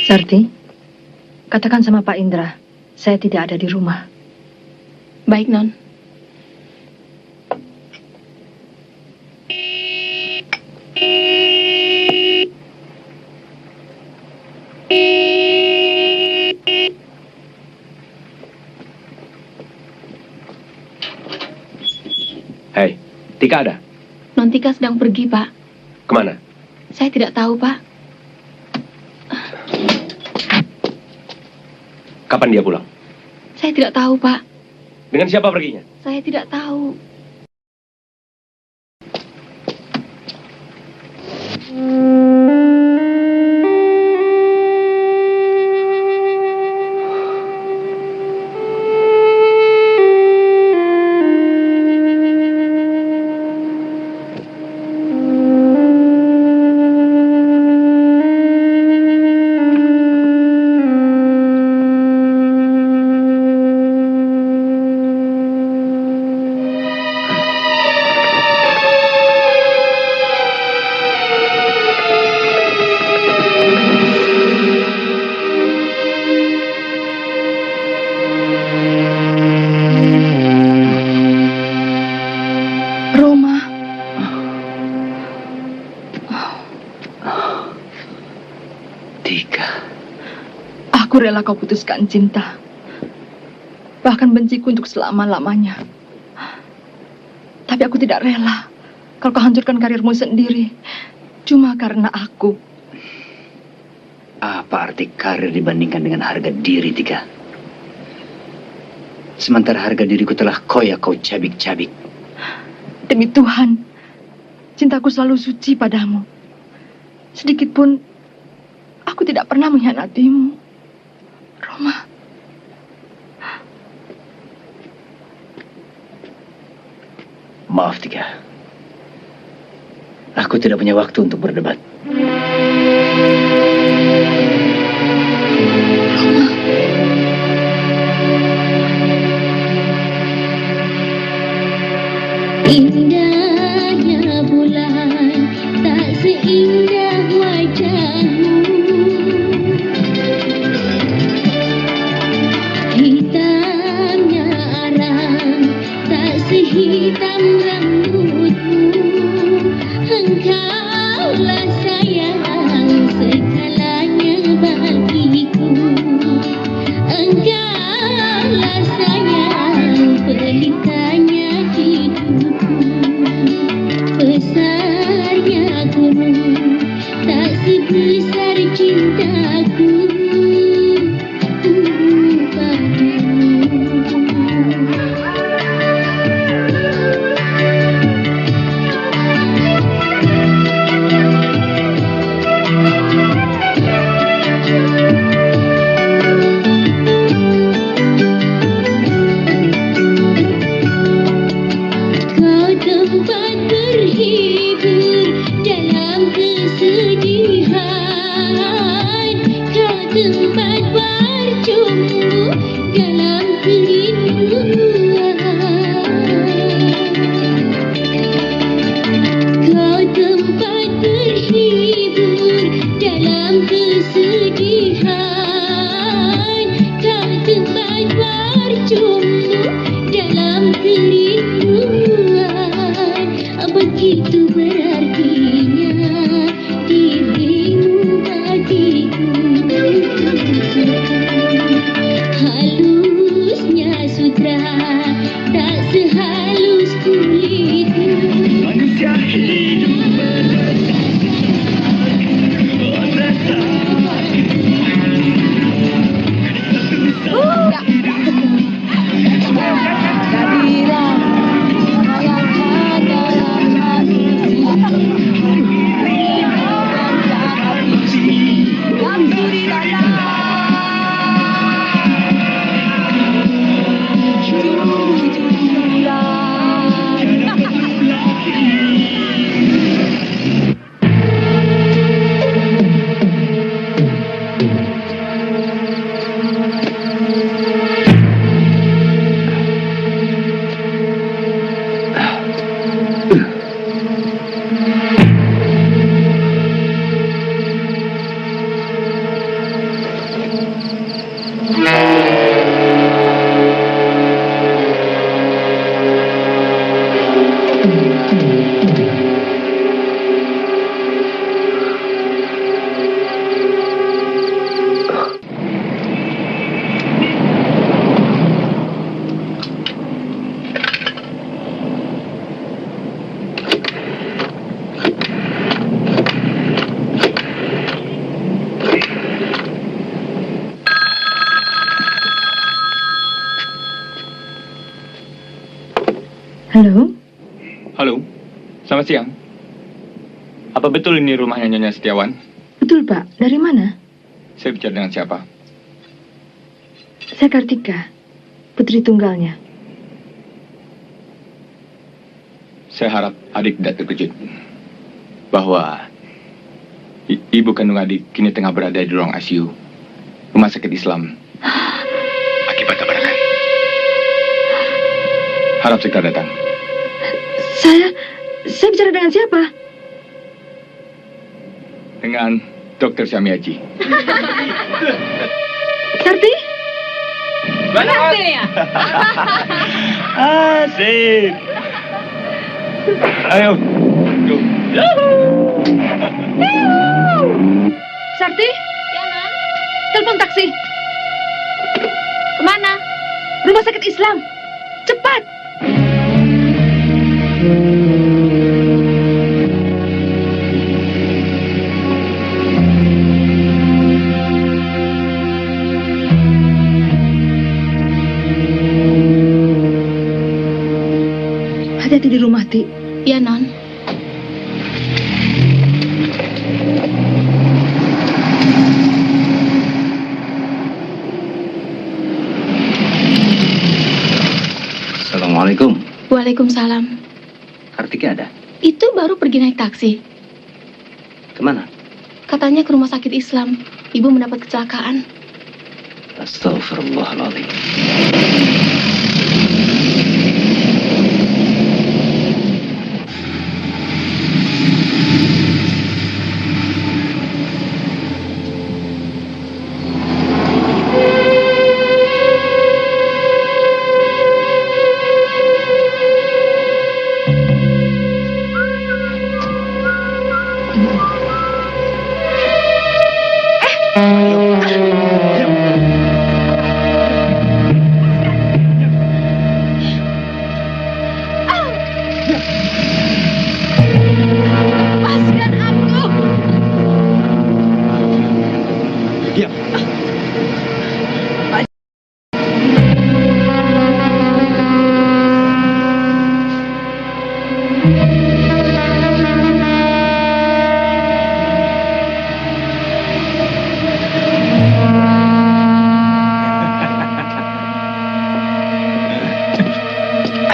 Sarti, katakan sama Pak Indra, saya tidak ada di rumah. Baik, Non. Hei, Tika ada? Non Tika sedang pergi, Pak. Kemana? Saya tidak tahu, Pak. Kapan dia pulang? Saya tidak tahu, Pak. Dengan siapa perginya? Saya tidak tahu. rela kau putuskan Cinta. Bahkan benciku untuk selama-lamanya. Tapi aku tidak rela kalau kau hancurkan karirmu sendiri. Cuma karena aku. Apa arti karir dibandingkan dengan harga diri, Tika? Sementara harga diriku telah koyak kau cabik-cabik. Demi Tuhan, cintaku selalu suci padamu. Sedikit pun aku tidak pernah mengkhianatimu, Roma. Maaf, Tika. Aku tidak punya waktu untuk berdebat. Indahnya bulan tak seindah wajahmu, hitamnya arang tak sehitam rambutmu. Engkaulah sayang segalanya bagiku, engkaulah sayang pelitanya hidupku. Besarnya gunung tak sebesar cintaku begitu berartinya dirimu bagiku. Halusnya sutra tak sehalus kulitmu. Manusia hidup Halo? Halo, selamat siang. Apa betul ini rumahnya Nyonya Setiawan? Betul, Pak. Dari mana? Saya bicara dengan siapa? Saya Kartika, putri tunggalnya. Saya harap adik tidak terkejut bahwa ibu kandung adik kini tengah berada di ruang ICU Rumah Sakit Islam akibat tabrakan. Harap segera datang. Saya bicara dengan siapa? Dengan Dr. Syamiaji. Sarti? Berhasil ya? Asik. Ayo. Go. Sarti? Ya, Nan. Telepon taksi. Kemana? Rumah sakit Islam. Cepat! Hati-hati di rumah, Ti. Iya, Non. Assalamualaikum. Waalaikumsalam. Kartika ada? Itu baru pergi naik taksi. Kemana? Katanya ke rumah sakit Islam. Ibu mendapat kecelakaan. Astagfirullahaladzim.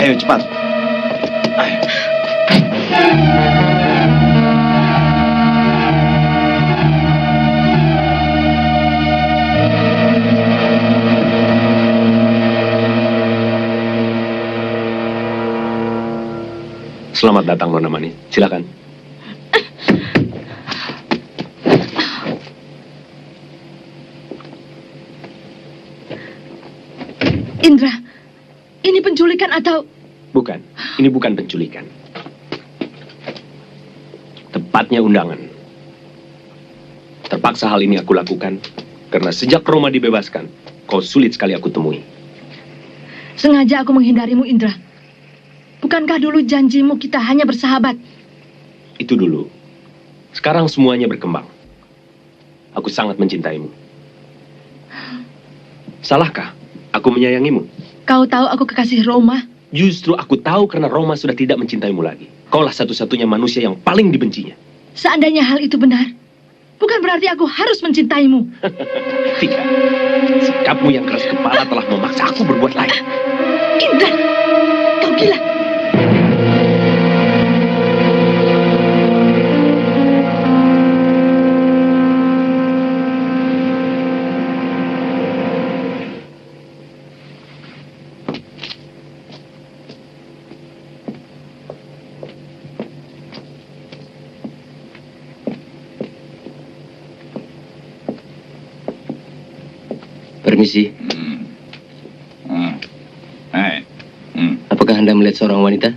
Ayo cepat. Ayo. Selamat datang Nona Mani. Silakan. Indra, ini penculikan atau... Bukan, ini bukan penculikan. Tepatnya undangan. Terpaksa hal ini aku lakukan karena sejak Roma dibebaskan, kau sulit sekali aku temui. Sengaja aku menghindarimu, Indra. Bukankah dulu janjimu kita hanya bersahabat? Itu dulu. Sekarang semuanya berkembang. Aku sangat mencintaimu. Salahkah aku menyayangimu? Kau tahu aku kekasih Roma. Justru aku tahu karena Roma sudah tidak mencintaimu lagi. Kaulah satu-satunya manusia yang paling dibencinya. Seandainya hal itu benar, bukan berarti aku harus mencintaimu. Tidak. Sikapmu yang keras kepala telah memaksa aku berbuat lain. Indra, kau gila. Permisi. Apakah Anda melihat seorang wanita?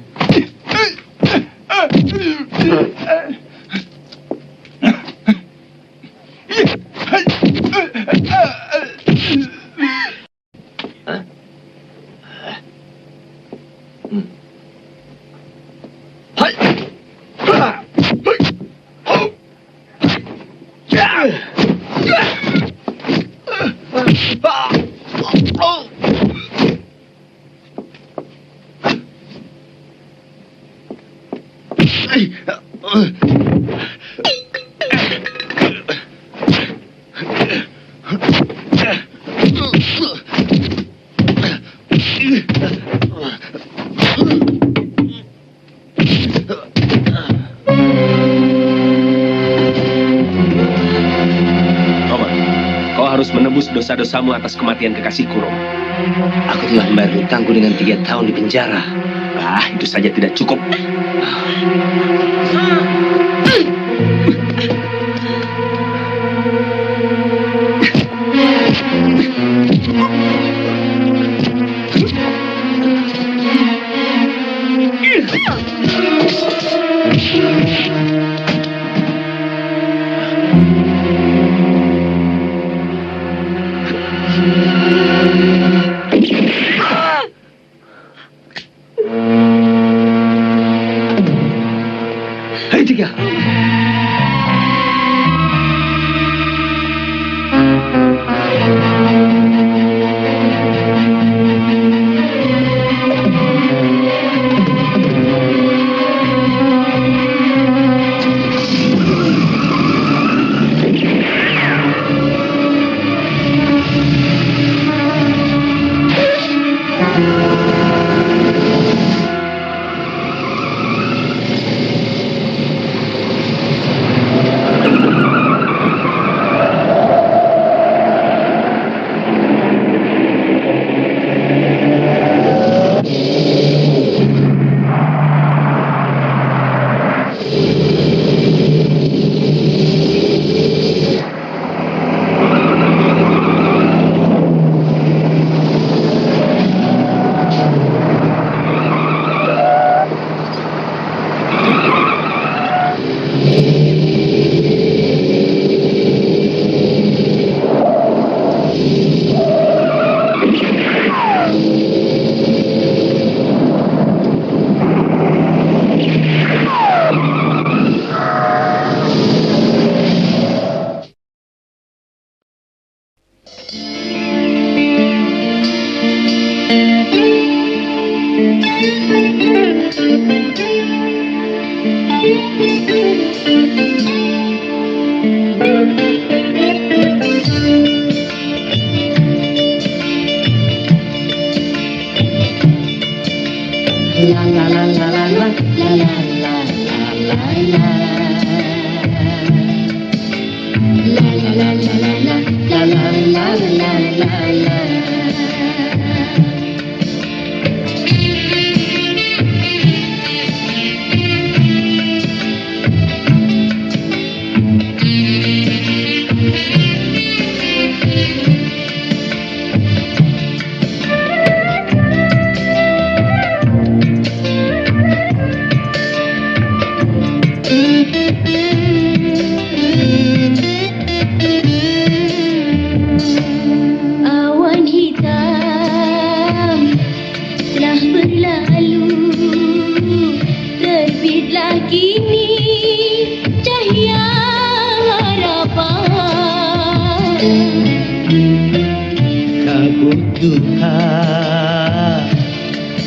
Menebus dosa-dosamu atas kematian kekasihku, Roma. Aku telah membayar hutangku dengan 3 tahun di penjara. Itu saja tidak cukup. ketiga.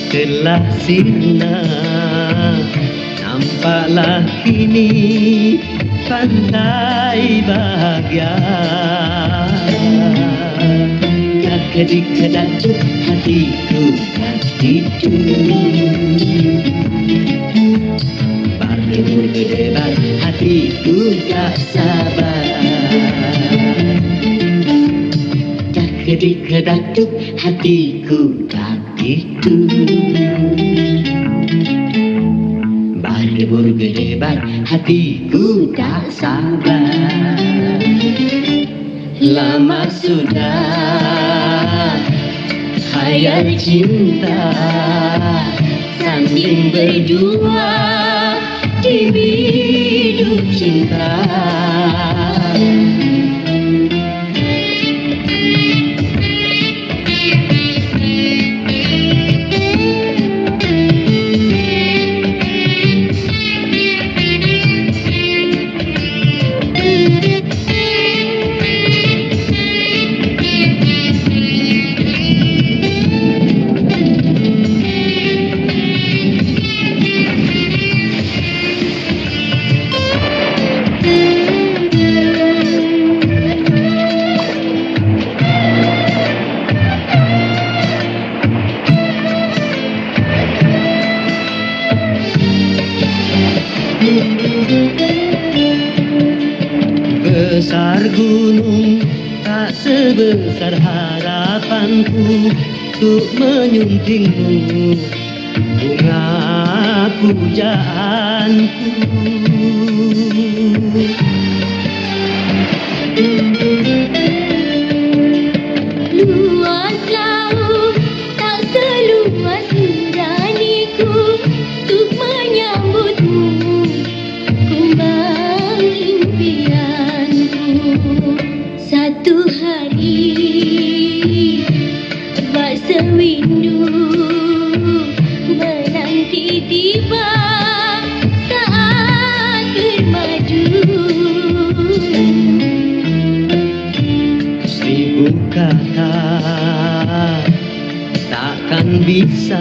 telah sirna, nampaklah kini pantai bahagia. Kedik-kedatuk hatiku itu, bergebur berdebar hatiku tak sabar. Kedik-kedatuk hatiku tak itu, bergebur berdebar hatiku tak sabar. Lama sudah khayal cinta, sambil berdua di biduk cinta. Besar gunung tak sebesar harapanku untuk menyuntingmu bunga pujaanku. Luas laut tak seluas nuraniku untuk menyambutmu, kumbang impianku. Satu hari bak sewindu menanti tiba saat bisa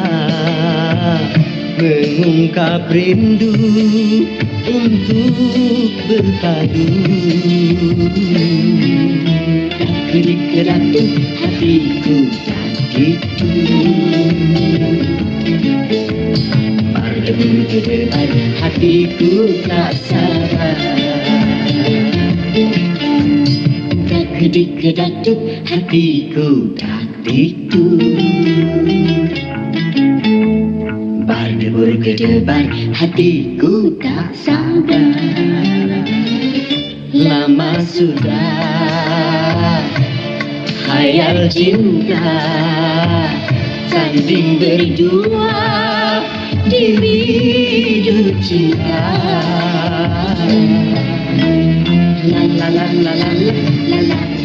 mengungkap rindu untuk berpadu. Kedik-kedak hatiku begitu, berdebar hatiku tak sabar. Kedik-kedak hatiku begitu, berdebur-gedebar hatiku tak sabar. Lama sudah hayal cinta sanding berdua di hidup cinta. La la la la la la la la.